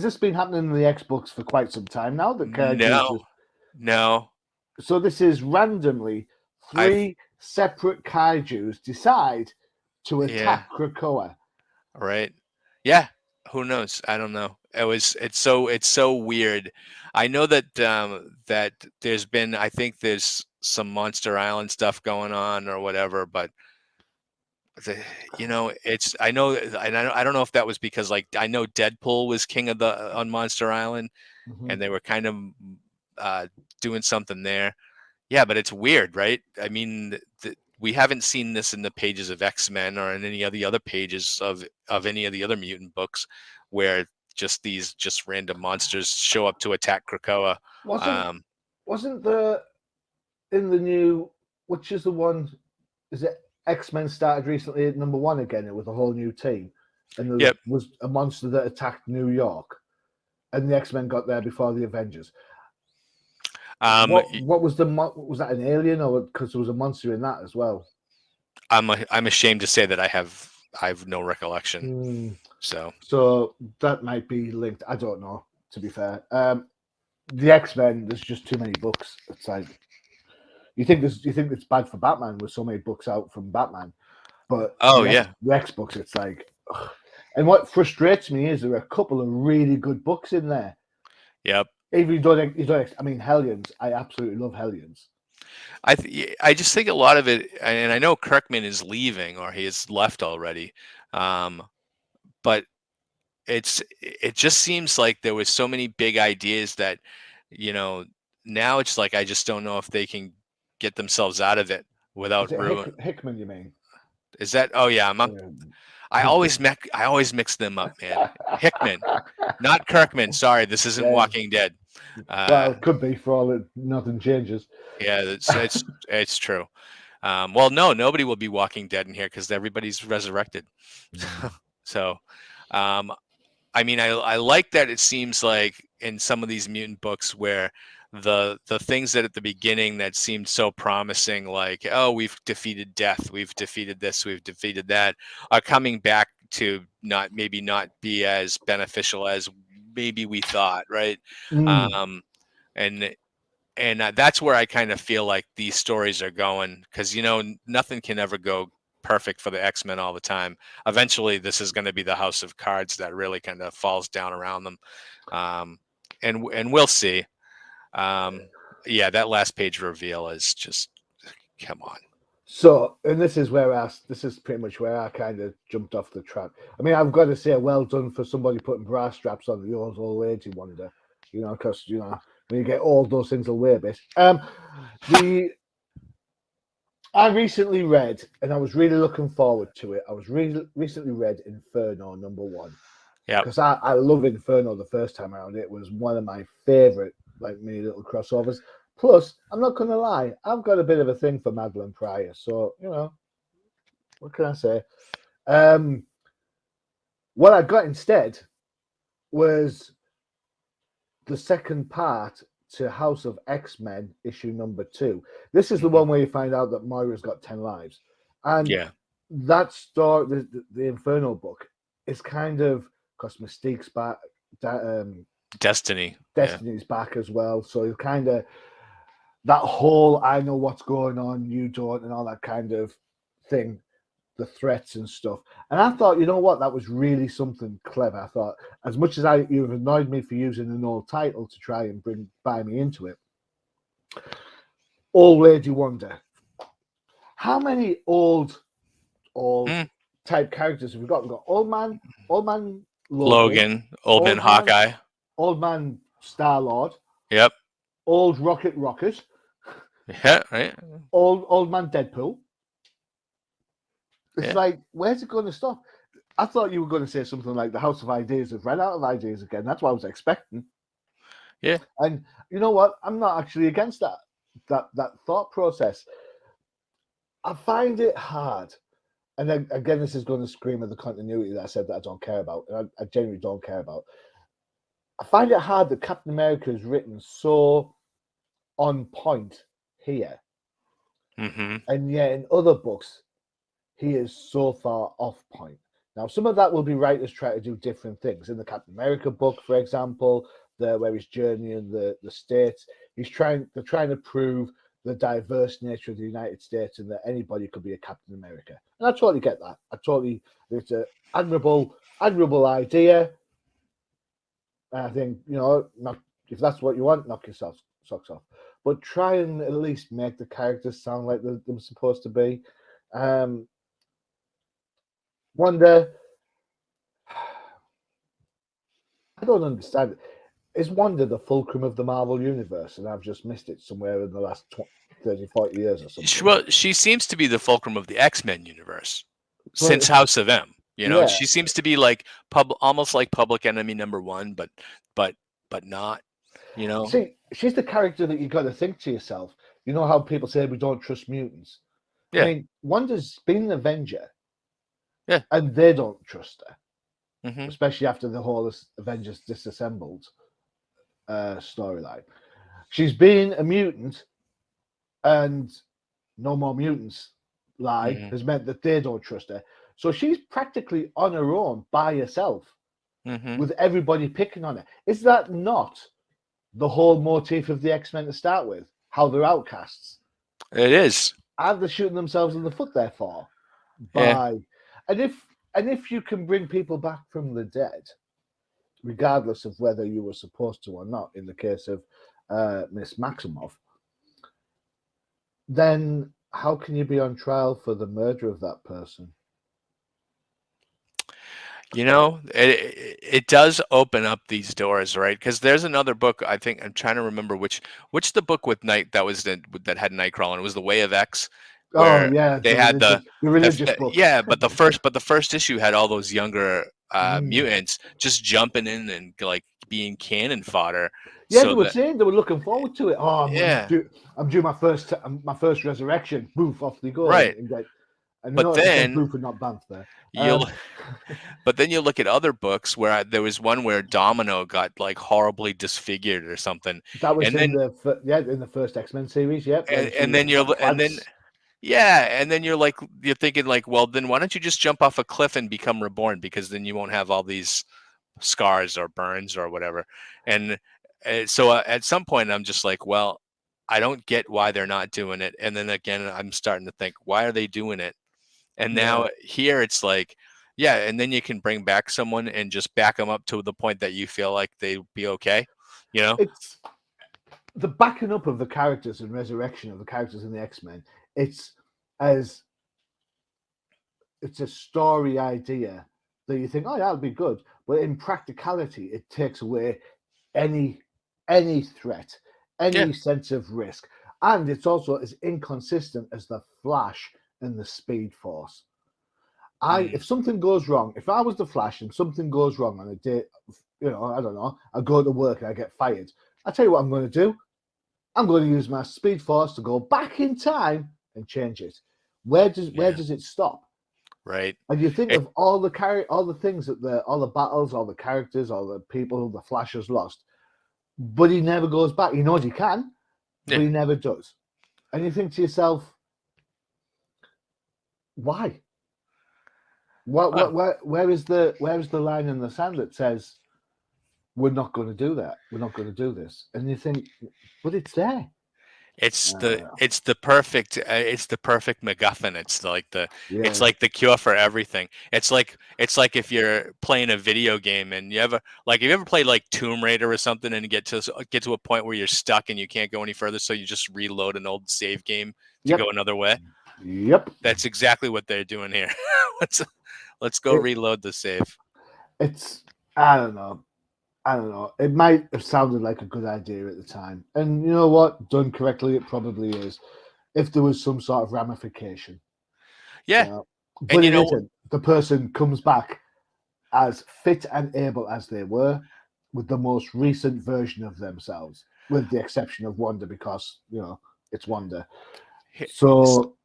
Speaker 2: this been happening in the Xbox for quite some time now? The Kaiju's
Speaker 1: No, no.
Speaker 2: so this is randomly
Speaker 1: I
Speaker 2: three separate Kaiju's decide to
Speaker 1: Yeah,
Speaker 2: attack Krakoa.
Speaker 1: right. Yeah, who knows? I don't know. It's so weird. I know that there's been, I think there's some Monster Island stuff going on or whatever, but it's, I know, and I don't know if that was because, like, I know Deadpool was king of the on Monster Island,
Speaker 2: Mhm.
Speaker 1: and they were kind of uh doing something there. Yeah, but it's weird, right? I mean, we haven't seen this in the pages of X-Men or in any of the other pages of any of the other mutant books, where these random monsters show up to attack Krakoa.
Speaker 2: Wasn't
Speaker 1: Um,
Speaker 2: wasn't the in the new, which is the one, is it X-Men started recently at number one again? It was a whole new team, and there
Speaker 1: yep.
Speaker 2: was a monster that attacked New York, and the X-Men got there before the Avengers.
Speaker 1: Um,
Speaker 2: What was was that an alien, or because there was a monster in that as well?
Speaker 1: I'm ashamed to say that I have no recollection.
Speaker 2: Hmm.
Speaker 1: So
Speaker 2: So that might be linked. I don't know. To be fair, the X-Men, there's just too many books. It's like you think it's bad for Batman with so many books out from Batman, but
Speaker 1: oh yeah,
Speaker 2: The X books, it's like, ugh. And what frustrates me is there are a couple of really good books in there.
Speaker 1: yep.
Speaker 2: Even you don't. I mean, Hellions. I absolutely love Hellions.
Speaker 1: I just think a lot of it, and I know Kirkman is leaving or he has left already, but it just seems like there was so many big ideas that, you know now it's like I just don't know if they can get themselves out of it
Speaker 2: Is
Speaker 1: without
Speaker 2: it
Speaker 1: ruin.
Speaker 2: Hickman? You mean?
Speaker 1: Is that? Oh yeah, I always mix them up, man. Hickman, not Kirkman. Sorry, this isn't
Speaker 2: Yeah.
Speaker 1: Walking Dead.
Speaker 2: Well,
Speaker 1: Uh,
Speaker 2: it could be for all it. Nothing changes.
Speaker 1: yeah, it's true. Well, no, nobody will be Walking Dead in here because everybody's resurrected. So, um, I mean, I like that it seems like in some of these mutant books where the things that at the beginning that seemed so promising, like, oh, we've defeated death, we've defeated this, we've defeated that, are coming back to not be as beneficial as maybe we thought, right?
Speaker 2: Mm.
Speaker 1: Um, and that's where I kind of feel like these stories are going, because nothing can ever go perfect for the X-Men all the time. Eventually this is going to be the house of cards that really kind of falls down around them. And we'll see. Yeah, that last page reveal is just, come on.
Speaker 2: So, and this is pretty much where I kind of jumped off the track. I mean, I've got to say, well done for somebody putting bra straps on the old lady Wonder. Because when you get old, those things will weigh a bit. The I recently read, and I was really looking forward to it. I was recently read Inferno #1
Speaker 1: Yep.
Speaker 2: because I love Inferno the first time around. It was one of my favorite like mini little crossovers. Plus, I'm not gonna lie, I've got a bit of a thing for Madeline Pryor. So what can I say? Um, what I got instead was the second part to House of X-Men issue number 2. This is the
Speaker 1: Mhm.
Speaker 2: one where you find out that Moira's got 10 lives. And
Speaker 1: Yeah.
Speaker 2: that story, the Inferno book, is kind of, because Mystique's back,
Speaker 1: Destiny. Yeah.
Speaker 2: Destiny's back as well. So it's kind of that whole I know what's going on, you don't, and all that kind of thing, the threats and stuff. And I thought, you know what, that was really something clever. I thought, as much as you've annoyed me for using an old title to try and buy me into it, Old Lady Wanda. How many old
Speaker 1: Mm.
Speaker 2: type characters have we got? We've got Old Man Logan,
Speaker 1: Logan, Old Man
Speaker 2: Old Man,
Speaker 1: Hawkeye.
Speaker 2: Old Man Star Lord,
Speaker 1: Yep.
Speaker 2: Old Rocket,
Speaker 1: Yeah. Right.
Speaker 2: Old Man Deadpool. It's
Speaker 1: Yeah.
Speaker 2: like, where's it going to stop? I thought you were going to say something like the House of Ideas have run out of ideas again. That's what I was expecting.
Speaker 1: Yeah.
Speaker 2: And you know what? I'm not actually against that thought process. I find it hard. And then, again, this is going to scream at the continuity that I said that I don't care about. And I genuinely don't care about. I find it hard that Captain America is written so on point here.
Speaker 1: Mm-hmm.
Speaker 2: And yet in other books, he is so far off point. Now, some of that will be writers trying to do different things. In the Captain America book, for example, where he's journeying the States, they're trying to prove the diverse nature of the United States and that anybody could be a Captain America. And I totally get that. It's an admirable idea. And I think, if that's what you want, knock yourself socks off. But try and at least make the characters sound like they're supposed to be. Um, Wanda, I don't understand. Is Wanda the fulcrum of the Marvel universe, and I've just missed it somewhere in the last 30, 40 years or something?
Speaker 1: Well, she seems to be the fulcrum of the X-Men universe since
Speaker 2: But
Speaker 1: House of M. You know,
Speaker 2: yeah,
Speaker 1: she seems to be like almost like Public Enemy number one, but but not. You know.
Speaker 2: see, she's the character that you got to think to yourself. You know how people say we don't trust mutants. I
Speaker 1: Yeah.
Speaker 2: mean, Wanda's been an Avenger,
Speaker 1: Yeah.
Speaker 2: and they don't trust her,
Speaker 1: Mm-hmm.
Speaker 2: especially after the whole Avengers disassembled storyline. She's been a mutant, and No More Mutants lie
Speaker 1: Mm-hmm.
Speaker 2: has meant that they don't trust her. So she's practically on her own by herself
Speaker 1: Mm-hmm.
Speaker 2: with everybody picking on her. Is that not the whole motif of the X Men to start with? How they're outcasts.
Speaker 1: It is.
Speaker 2: Are they shooting themselves in the foot therefore?
Speaker 1: Yeah.
Speaker 2: By and if you can bring people back from the dead, regardless of whether you were supposed to or not, in the case of Miss Maximoff, then how can you be on trial for the murder of that person?
Speaker 1: You know, it does open up these doors, right? Because there's another book. I think I'm trying to remember which the book with Night that had Nightcrawler. And it was The Way of X,
Speaker 2: Oh
Speaker 1: where
Speaker 2: yeah,
Speaker 1: they had
Speaker 2: the religious book.
Speaker 1: yeah, but the first issue had all those younger
Speaker 2: Mm.
Speaker 1: mutants just jumping in and like being cannon fodder.
Speaker 2: Yeah,
Speaker 1: So
Speaker 2: they were
Speaker 1: that
Speaker 2: saying they were looking forward to it. Oh,
Speaker 1: yeah,
Speaker 2: I'm due my first resurrection. Boof, off they go,
Speaker 1: right.
Speaker 2: and get. And
Speaker 1: But
Speaker 2: notice I said
Speaker 1: then
Speaker 2: boof and not bamf there.
Speaker 1: you'll But then you look at other books where there was one where Domino got like horribly disfigured or something,
Speaker 2: That was
Speaker 1: and
Speaker 2: in
Speaker 1: then
Speaker 2: the first X Men series. Yep, when
Speaker 1: and
Speaker 2: she
Speaker 1: then you're and then
Speaker 2: plants.
Speaker 1: yeah, and then you're thinking like, well, then why don't you just jump off a cliff and become reborn? Because then you won't have all these scars or burns or whatever. And so at some point, I'm just like, well, I don't get why they're not doing it. And then again, I'm starting to think, why are they doing it? And
Speaker 2: Yeah,
Speaker 1: now here it's like, yeah, and then you can bring back someone and just back them up to the point that you feel like they'd be okay, you know?
Speaker 2: it's the backing up of the characters and resurrection of the characters in the X Men. It's as it's a story idea that you think, oh, that'll be good, but in practicality, it takes away any threat,
Speaker 1: Yeah.
Speaker 2: any sense of risk, and it's also as inconsistent as the Flash and the Speed Force.
Speaker 1: Mm,
Speaker 2: If something goes wrong, if I was the Flash and something goes wrong on a day, I don't know, I go to work and I get fired. I tell you what I'm going to do. I'm going to use my Speed Force to go back in time and change it. Where
Speaker 1: yeah,
Speaker 2: does it stop?
Speaker 1: right.
Speaker 2: And you think
Speaker 1: It,
Speaker 2: of all the things all the battles, all the characters, all the people the Flash has lost. but he never goes back. He knows he can,
Speaker 1: Yeah.
Speaker 2: but he never does. And you think to yourself, why?
Speaker 1: Well,
Speaker 2: Where is the line in the sand that says we're not going to do that? We're not going to do this. And you think, but it's there.
Speaker 1: it's the perfect MacGuffin. It's
Speaker 2: Yeah.
Speaker 1: like the cure for everything. It's like if you're playing a video game and you ever played like Tomb Raider or something and get to a point where you're stuck and you can't go any further, so you just reload an old save game to go
Speaker 2: Yep.
Speaker 1: another way.
Speaker 2: Yep.
Speaker 1: That's exactly what they're doing here. let's let's go
Speaker 2: It,
Speaker 1: reload the save.
Speaker 2: it's I don't know. I don't know. It might have sounded like a good idea at the time, and you know what? Done correctly, it probably is. If there was some sort of ramification,
Speaker 1: Yeah, and
Speaker 2: but it isn't. The person comes back as fit and able as they were, with the most recent version of themselves, with the exception of Wanda, because it's Wanda. So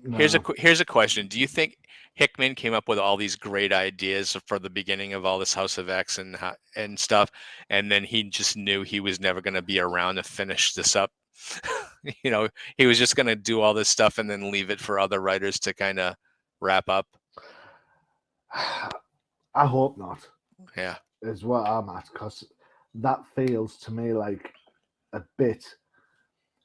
Speaker 2: no.
Speaker 1: here's a question. Do you think Hickman came up with all these great ideas for the beginning of all this House of X and stuff, and then he just knew he was never going to be around to finish this up? He was just going to do all this stuff and then leave it for other writers to kind of wrap up.
Speaker 2: I hope not.
Speaker 1: Yeah.
Speaker 2: Is what I'm at, because that feels to me like a bit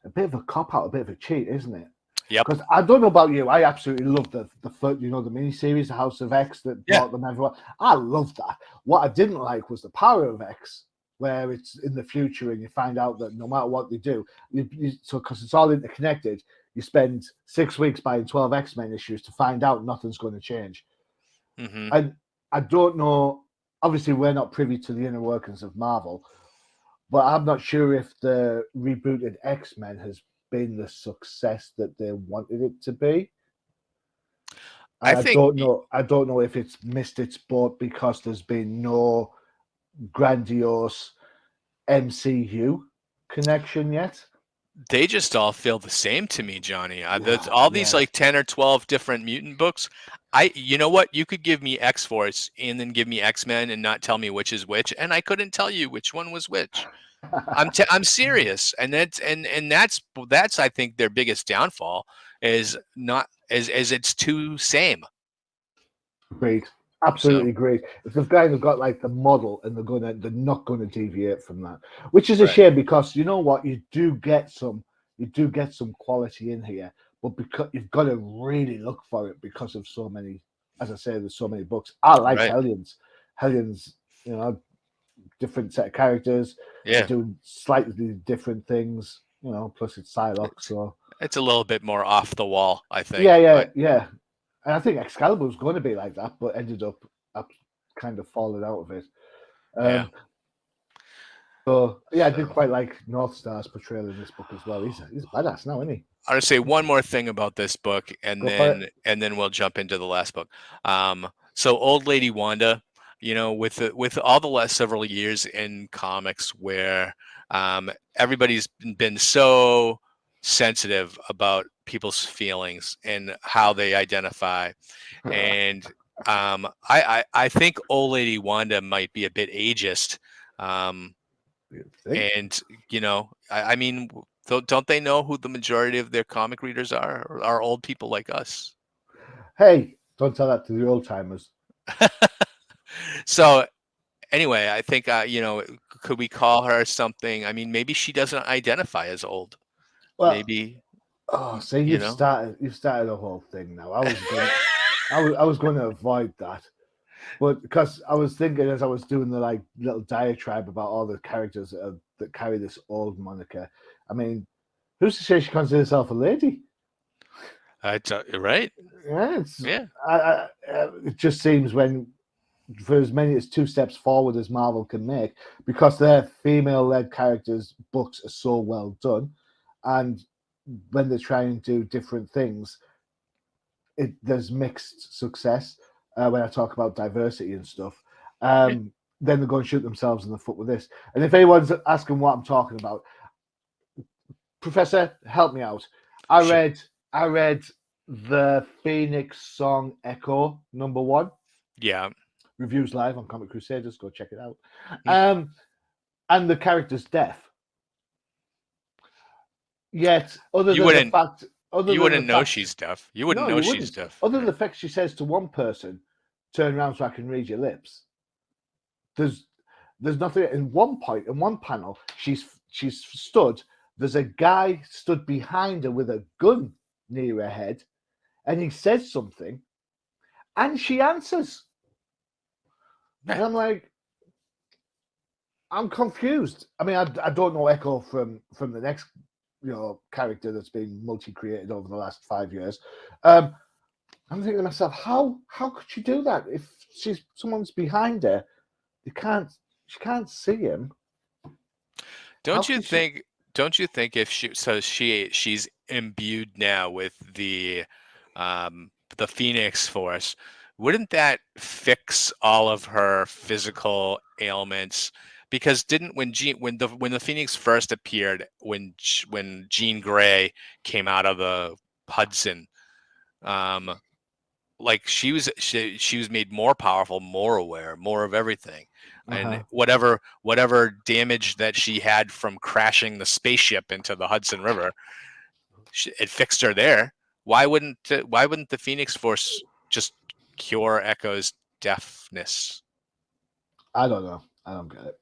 Speaker 2: of a cop out, a bit of a cheat, isn't it?
Speaker 1: Yep.
Speaker 2: Because I don't know about you, I absolutely love the the miniseries, the House of X that brought them everyone. I love that. What I didn't like was the Power of X, where it's in the future and you find out that no matter what they do, so because it's all interconnected, you spend 6 weeks buying 12 X-Men issues to find out nothing's going to change.
Speaker 1: Mm-hmm.
Speaker 2: And I don't know. Obviously, we're not privy to the inner workings of Marvel, but I'm not sure if the rebooted X-Men has been the success that they wanted it to be. And I don't know if it's missed its boat because there's been no grandiose MCU connection yet.
Speaker 1: They just all feel the same to me, Johnny. There's all these like 10 or 12 different mutant books. You know what? You could give me X-Force and then give me X-Men and not tell me which is which, and I couldn't tell you which one was which. I'm serious, and that's I think their biggest downfall is not is it's too same.
Speaker 2: Agreed.
Speaker 1: So
Speaker 2: Absolutely great. If they've kind of got like the model and they're not gonna deviate from that. Which is a shame, because you know what? You do get some quality in here, but because you've got to really look for it because of so many, as I say, there's so many books. I like
Speaker 1: right,
Speaker 2: Hellions. Hellions, different set of characters. They're
Speaker 1: yeah,
Speaker 2: doing slightly different things, plus it's Psylocke, so
Speaker 1: it's a little bit more off the wall, I think,
Speaker 2: yeah.
Speaker 1: but
Speaker 2: And I think Excalibur was going to be like that, but ended up kind of falling out of it.
Speaker 1: yeah.
Speaker 2: So yeah, I did
Speaker 1: So
Speaker 2: quite like North Star's portrayal in this book as well. He's a badass now, isn't he?
Speaker 1: I want to say one more thing about this book,
Speaker 2: Go for it.
Speaker 1: and then we'll jump into the last book. So old Lady Wanda, with all the last several years in comics where everybody's been so sensitive about people's feelings and how they identify, and I think old Lady Wanda might be a bit ageist. And I mean, don't they know who the majority of their comic readers are old people like us.
Speaker 2: Hey, don't tell that to the old timers.
Speaker 1: So anyway, I think could we call her something? I mean, maybe she doesn't identify as old.
Speaker 2: Well,
Speaker 1: Maybe
Speaker 2: oh, see,
Speaker 1: you know.
Speaker 2: you've started a whole thing now. I was going to avoid that, but because I was thinking as I was doing the like little diatribe about all the characters that carry this old moniker. I mean, who's to say she considers herself a lady?
Speaker 1: Right?
Speaker 2: Yeah,
Speaker 1: Yeah.
Speaker 2: it just seems for as many as 2 steps forward as Marvel can make, because their female-led characters books are so well done, and when they try and do different things, there's mixed success. When I talk about diversity and stuff,
Speaker 1: Yeah.
Speaker 2: then they're going to shoot themselves in the foot with this. And if anyone's asking what I'm talking about, Professor, help me out. I
Speaker 1: Sure.
Speaker 2: read the Phoenix Song Echo #1.
Speaker 1: Yeah.
Speaker 2: Reviews live on Comic Crusaders. Go check it out.
Speaker 1: Mm.
Speaker 2: and the character's deaf. Yet,
Speaker 1: You wouldn't
Speaker 2: other
Speaker 1: you
Speaker 2: than the
Speaker 1: wouldn't know
Speaker 2: fact,
Speaker 1: she's deaf. You wouldn't
Speaker 2: no,
Speaker 1: know
Speaker 2: you
Speaker 1: she's
Speaker 2: wouldn't.
Speaker 1: deaf.
Speaker 2: Other than
Speaker 1: Right.
Speaker 2: the fact she says to one person, "Turn around so I can read your lips." There's there's nothing. In one point, in one panel, she's stood. There's a guy stood behind her with a gun near her head, and he says something, and she answers. And I'm like, I'm confused. I mean, I don't know Echo from the next character that's been multi-created over the last 5 years. I'm thinking to myself, how could she do that if someone's behind her? She can't see him. How
Speaker 1: Don't you
Speaker 2: can she?
Speaker 1: think? Don't you think if she's imbued now with the Phoenix Force, wouldn't that fix all of her physical ailments? Because didn't when the Phoenix first appeared, when Jean Grey came out of the Hudson, um, like she was made more powerful, more aware, more of everything, and
Speaker 2: Uh-huh.
Speaker 1: whatever damage that she had from crashing the spaceship into the Hudson River, it fixed her there. Why wouldn't the Phoenix Force just cure Echo's deafness?
Speaker 2: I don't know. I don't get it.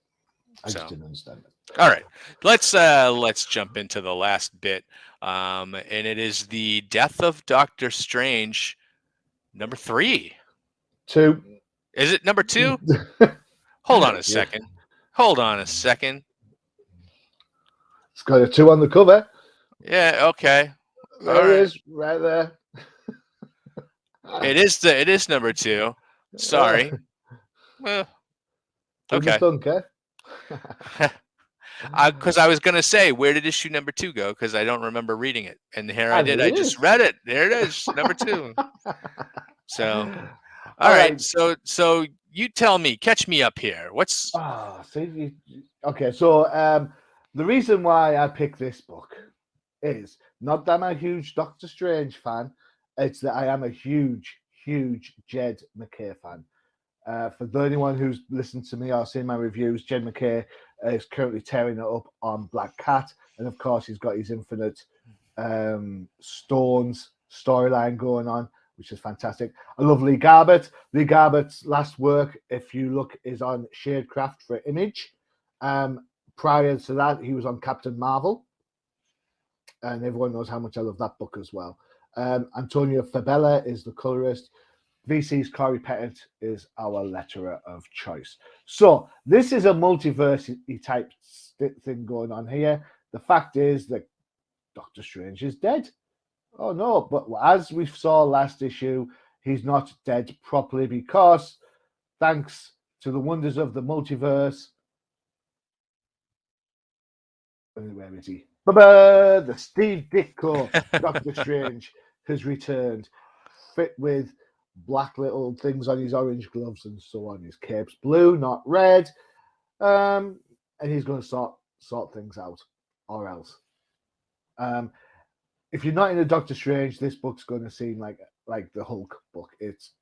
Speaker 2: I just
Speaker 1: So
Speaker 2: didn't understand it.
Speaker 1: all right, let's jump into the last bit, and it is the death of Doctor Strange, number 3.
Speaker 2: 2.
Speaker 1: Is it number 2? Hold on a
Speaker 2: Yeah,
Speaker 1: second. Hold on a second.
Speaker 2: it's got a 2 on the cover.
Speaker 1: Yeah, okay. All
Speaker 2: There it
Speaker 1: right.
Speaker 2: is, right there.
Speaker 1: It is number 2. Sorry. Well,
Speaker 2: Wouldn't have
Speaker 1: okay.
Speaker 2: thunk, eh?
Speaker 1: Because I was gonna say, where did issue number 2 go? Because I don't remember reading it, and here I
Speaker 2: And
Speaker 1: did.
Speaker 2: here
Speaker 1: I
Speaker 2: it
Speaker 1: just
Speaker 2: is.
Speaker 1: read it. There it is, number 2. So, all
Speaker 2: All
Speaker 1: right.
Speaker 2: right.
Speaker 1: So you tell me, catch me up here. What's
Speaker 2: See, okay. So the reason why I picked this book is not that I'm a huge Doctor Strange fan. It's that I am a huge, huge Jed McKay fan. For anyone who's listened to me or seen my reviews, Jed McKay is currently tearing it up on Black Cat, and of course he's got his Infinite Stones storyline going on, which is fantastic. I love Lee Garbett. Lee Garbett's last work, if you look, is on Shadecraft for Image. Prior to that, he was on Captain Marvel, and everyone knows how much I love that book as well. Antonio Fabella is the colorist. VC's Corey Pettit is our letterer of choice. So this is a multiverse type thing going on here. The fact is that Doctor Strange is dead. Oh no, but as we saw last issue, he's not dead properly because thanks to the wonders of the multiverse, where is he? The Steve Ditko Doctor Strange has returned, fit with black little things on his orange gloves and so on. His cape's blue, not red, and he's going to sort things out, or else. If you're not into Doctor Strange, this book's going to seem like the Hulk book. It's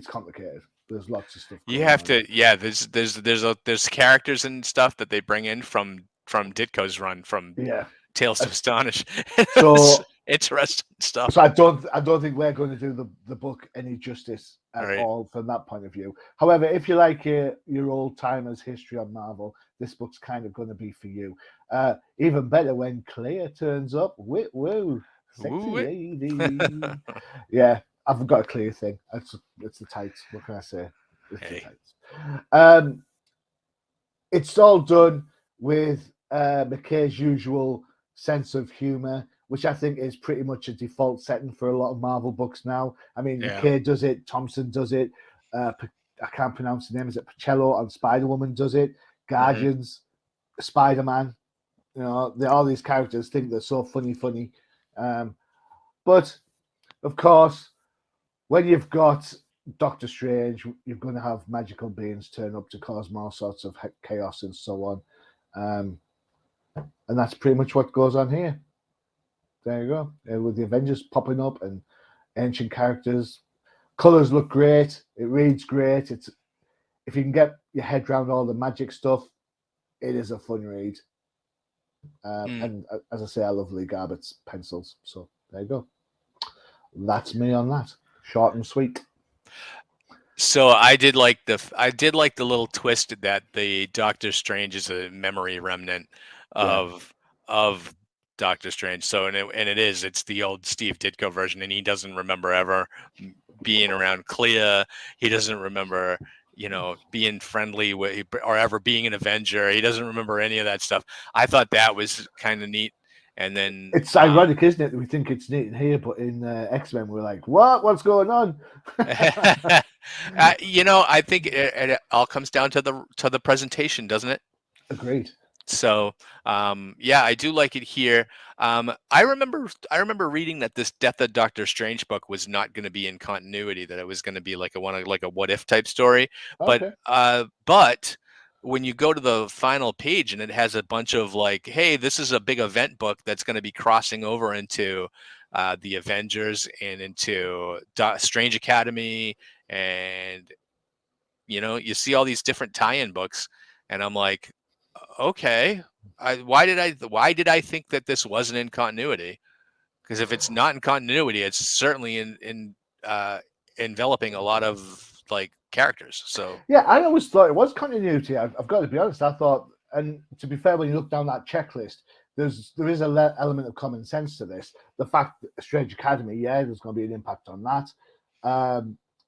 Speaker 2: complicated. There's lots of stuff
Speaker 1: You
Speaker 2: going
Speaker 1: have
Speaker 2: on.
Speaker 1: to, yeah. There's characters and stuff that they bring in from Ditko's run from
Speaker 2: Yeah.
Speaker 1: Tales to Astonish. It's
Speaker 2: So
Speaker 1: interesting stuff.
Speaker 2: so I don't think we're going to do the book any justice
Speaker 1: All
Speaker 2: at
Speaker 1: right.
Speaker 2: all from that point of view. However, if you like your old timers history on Marvel, this book's kind of going to be for you. Even better when Clea turns up. Woo, sexy
Speaker 1: Woo-wee.
Speaker 2: lady. Yeah, I've got a Clea thing. It's the tights. What can I say? It's the
Speaker 1: Hey.
Speaker 2: tights. It's all done with McKay's usual sense of humor, which I think is pretty much a default setting for a lot of Marvel books now. I mean,
Speaker 1: Yeah.
Speaker 2: McKay does it, Thompson does it, I can't pronounce the name, is it Pacello on Spider Woman does it, Guardians, Spider Man. You know, all these characters think they're so funny. But of course, when you've got Doctor Strange, you're going to have magical beings turn up to cause more sorts of chaos and so on. And that's pretty much what goes on here. There you go. With the Avengers popping up and ancient characters. Colors look great. It reads great. It's if you can get your head around all the magic stuff, it is a fun read.
Speaker 1: Mm.
Speaker 2: And as I say, I love Lee Garbett's pencils. So there you go. That's me on that. Short and sweet.
Speaker 1: So I did like the little twist that the Doctor Strange is a memory remnant
Speaker 2: Yeah.
Speaker 1: of Doctor Strange. So and it is it's the old Steve Ditko version, and he doesn't remember ever being around Clea. He doesn't remember being friendly with or ever being an Avenger. He doesn't remember any of that stuff. I thought that was kind of neat. And then
Speaker 2: It's ironic, isn't it? We think it's neat in here, but in X-Men, we're like, what? What's going on?
Speaker 1: I think it all comes down to the presentation, doesn't it?
Speaker 2: Agreed.
Speaker 1: So, yeah, I do like it here. I remember reading that this Death of Doctor Strange book was not going to be in continuity; that it was going to be like a what if type story. But
Speaker 2: Okay.
Speaker 1: but when you go to the final page and it has a bunch of like, hey, this is a big event book that's going to be crossing over into the Avengers and into Strange Academy, and you see all these different tie-in books, and I'm like, okay, why did I think that this wasn't in continuity? Because if it's not in continuity, it's certainly in uh, enveloping a lot of like characters. So
Speaker 2: Yeah, I always thought it was continuity. I've got to be honest. I thought, and to be fair, when you look down that checklist, there is a element of common sense to this. The fact that Strange Academy, yeah, there's going to be an impact on that.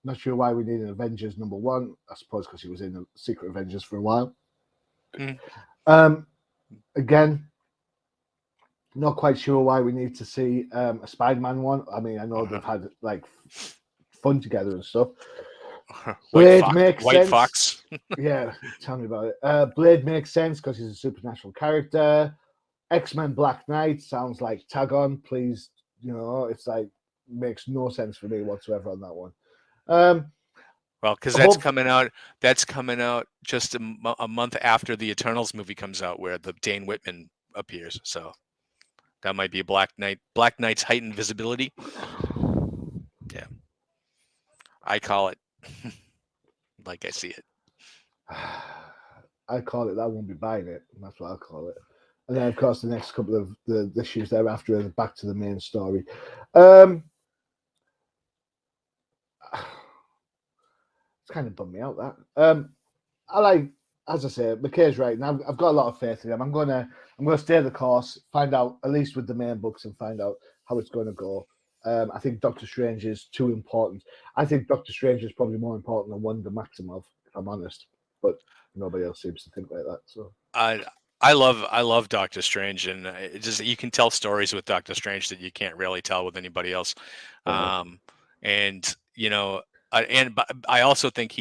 Speaker 2: Not sure why we need an Avengers #1. I suppose because he was in the Secret Avengers for a while.
Speaker 1: mm,
Speaker 2: Um, Again, not quite sure why we need to see a Spider-Man one. I mean, I know they've had like fun together and stuff. Blade makes
Speaker 1: White
Speaker 2: sense.
Speaker 1: Fox.
Speaker 2: Yeah, tell me about it. Blade makes sense because he's a supernatural character. X-Men Black Knight sounds like tag on. Please, it's like makes no sense for me whatsoever on that one. Um,
Speaker 1: Well, because that's
Speaker 2: hope,
Speaker 1: coming out. That's coming out just a month after the Eternals movie comes out, where the Dane Whitman appears. So that might be a Black Knight. Black Knight's heightened visibility. Yeah, I call it like I see it.
Speaker 2: I call it. I won't be buying it. That's what I call it. And then, of course, the next couple of the issues thereafter are back to the main story. It's kind of bummed me out that. I like, as I say, McKay's right, and I've got a lot of faith in him. I'm gonna stay the course, find out at least with the main books, and find out how it's going to go. I think Doctor Strange is too important. I think Doctor Strange is probably more important than Wanda Maximoff, if I'm honest. But nobody else seems to think like that. So
Speaker 1: I I love Doctor Strange, and it just you can tell stories with Doctor Strange that you can't really tell with anybody else.
Speaker 2: uh,
Speaker 1: Um, and but I also think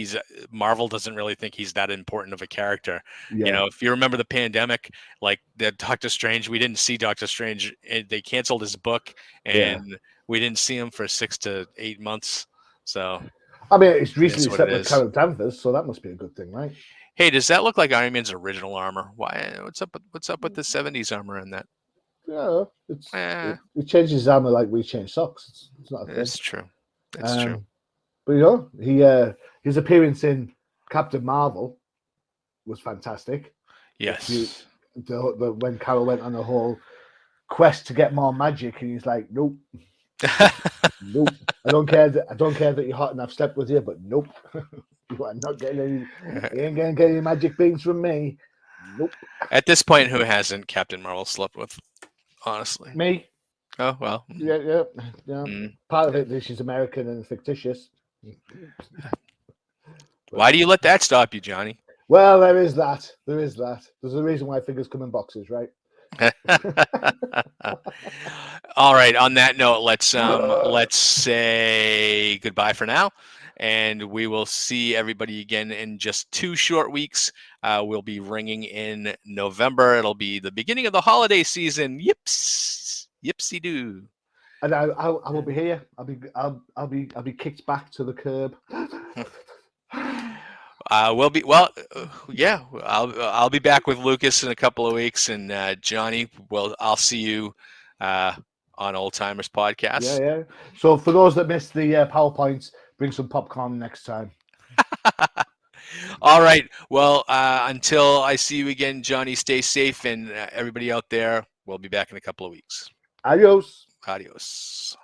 Speaker 1: Marvel doesn't really think he's that important of a character.
Speaker 2: yeah,
Speaker 1: If you remember the pandemic, like the Doctor Strange, we didn't see Doctor Strange, and they canceled his book,
Speaker 2: yeah.
Speaker 1: and we didn't see him for 6 to 8 months. So
Speaker 2: I mean, it's
Speaker 1: it is
Speaker 2: recently
Speaker 1: what it
Speaker 2: set with
Speaker 1: is.
Speaker 2: Carol Danvers, so that must be a good thing, right?
Speaker 1: Hey, does that look like Iron Man's original armor? Why? What's up with the '70s armor in that?
Speaker 2: Yeah,
Speaker 1: Eh,
Speaker 2: it changes his armor like we change socks. It's not a thing.
Speaker 1: it's true. It's true.
Speaker 2: Um, but his appearance in Captain Marvel was fantastic. If you
Speaker 1: Yes.
Speaker 2: when Carol went on a whole quest to get more magic, and he's like, nope, nope. I don't care that you're hot and I've slept with you, but nope. You are not getting any. You ain't gonna get any magic beans from me. Nope.
Speaker 1: At this point, who hasn't Captain Marvel slept with? Honestly.
Speaker 2: Me.
Speaker 1: Oh well.
Speaker 2: Yeah, yeah, yeah.
Speaker 1: Mm.
Speaker 2: Part of it is she's American and fictitious. But,
Speaker 1: Why do you let that stop you, Johnny?
Speaker 2: well, there is that. There is that. There's a reason why figures come in boxes, right?
Speaker 1: All right. On that note, let's say goodbye for now, and we will see everybody again in just 2 short weeks. We'll be ringing in November. It'll be the beginning of the holiday season. Yips, yipsy doo.
Speaker 2: And I will be here. I'll be kicked back to the curb.
Speaker 1: We'll be well. Yeah, I'll be back with Lucas in a couple of weeks, and Johnny. Well, I'll see you on Old Timers
Speaker 2: Yeah,
Speaker 1: Podcast.
Speaker 2: yeah. So for those that missed the PowerPoints, bring some popcorn next time.
Speaker 1: All right. Well, until I see you again, Johnny, stay safe, and everybody out there, we'll be back in a couple of weeks.
Speaker 2: Adios.
Speaker 1: Adios.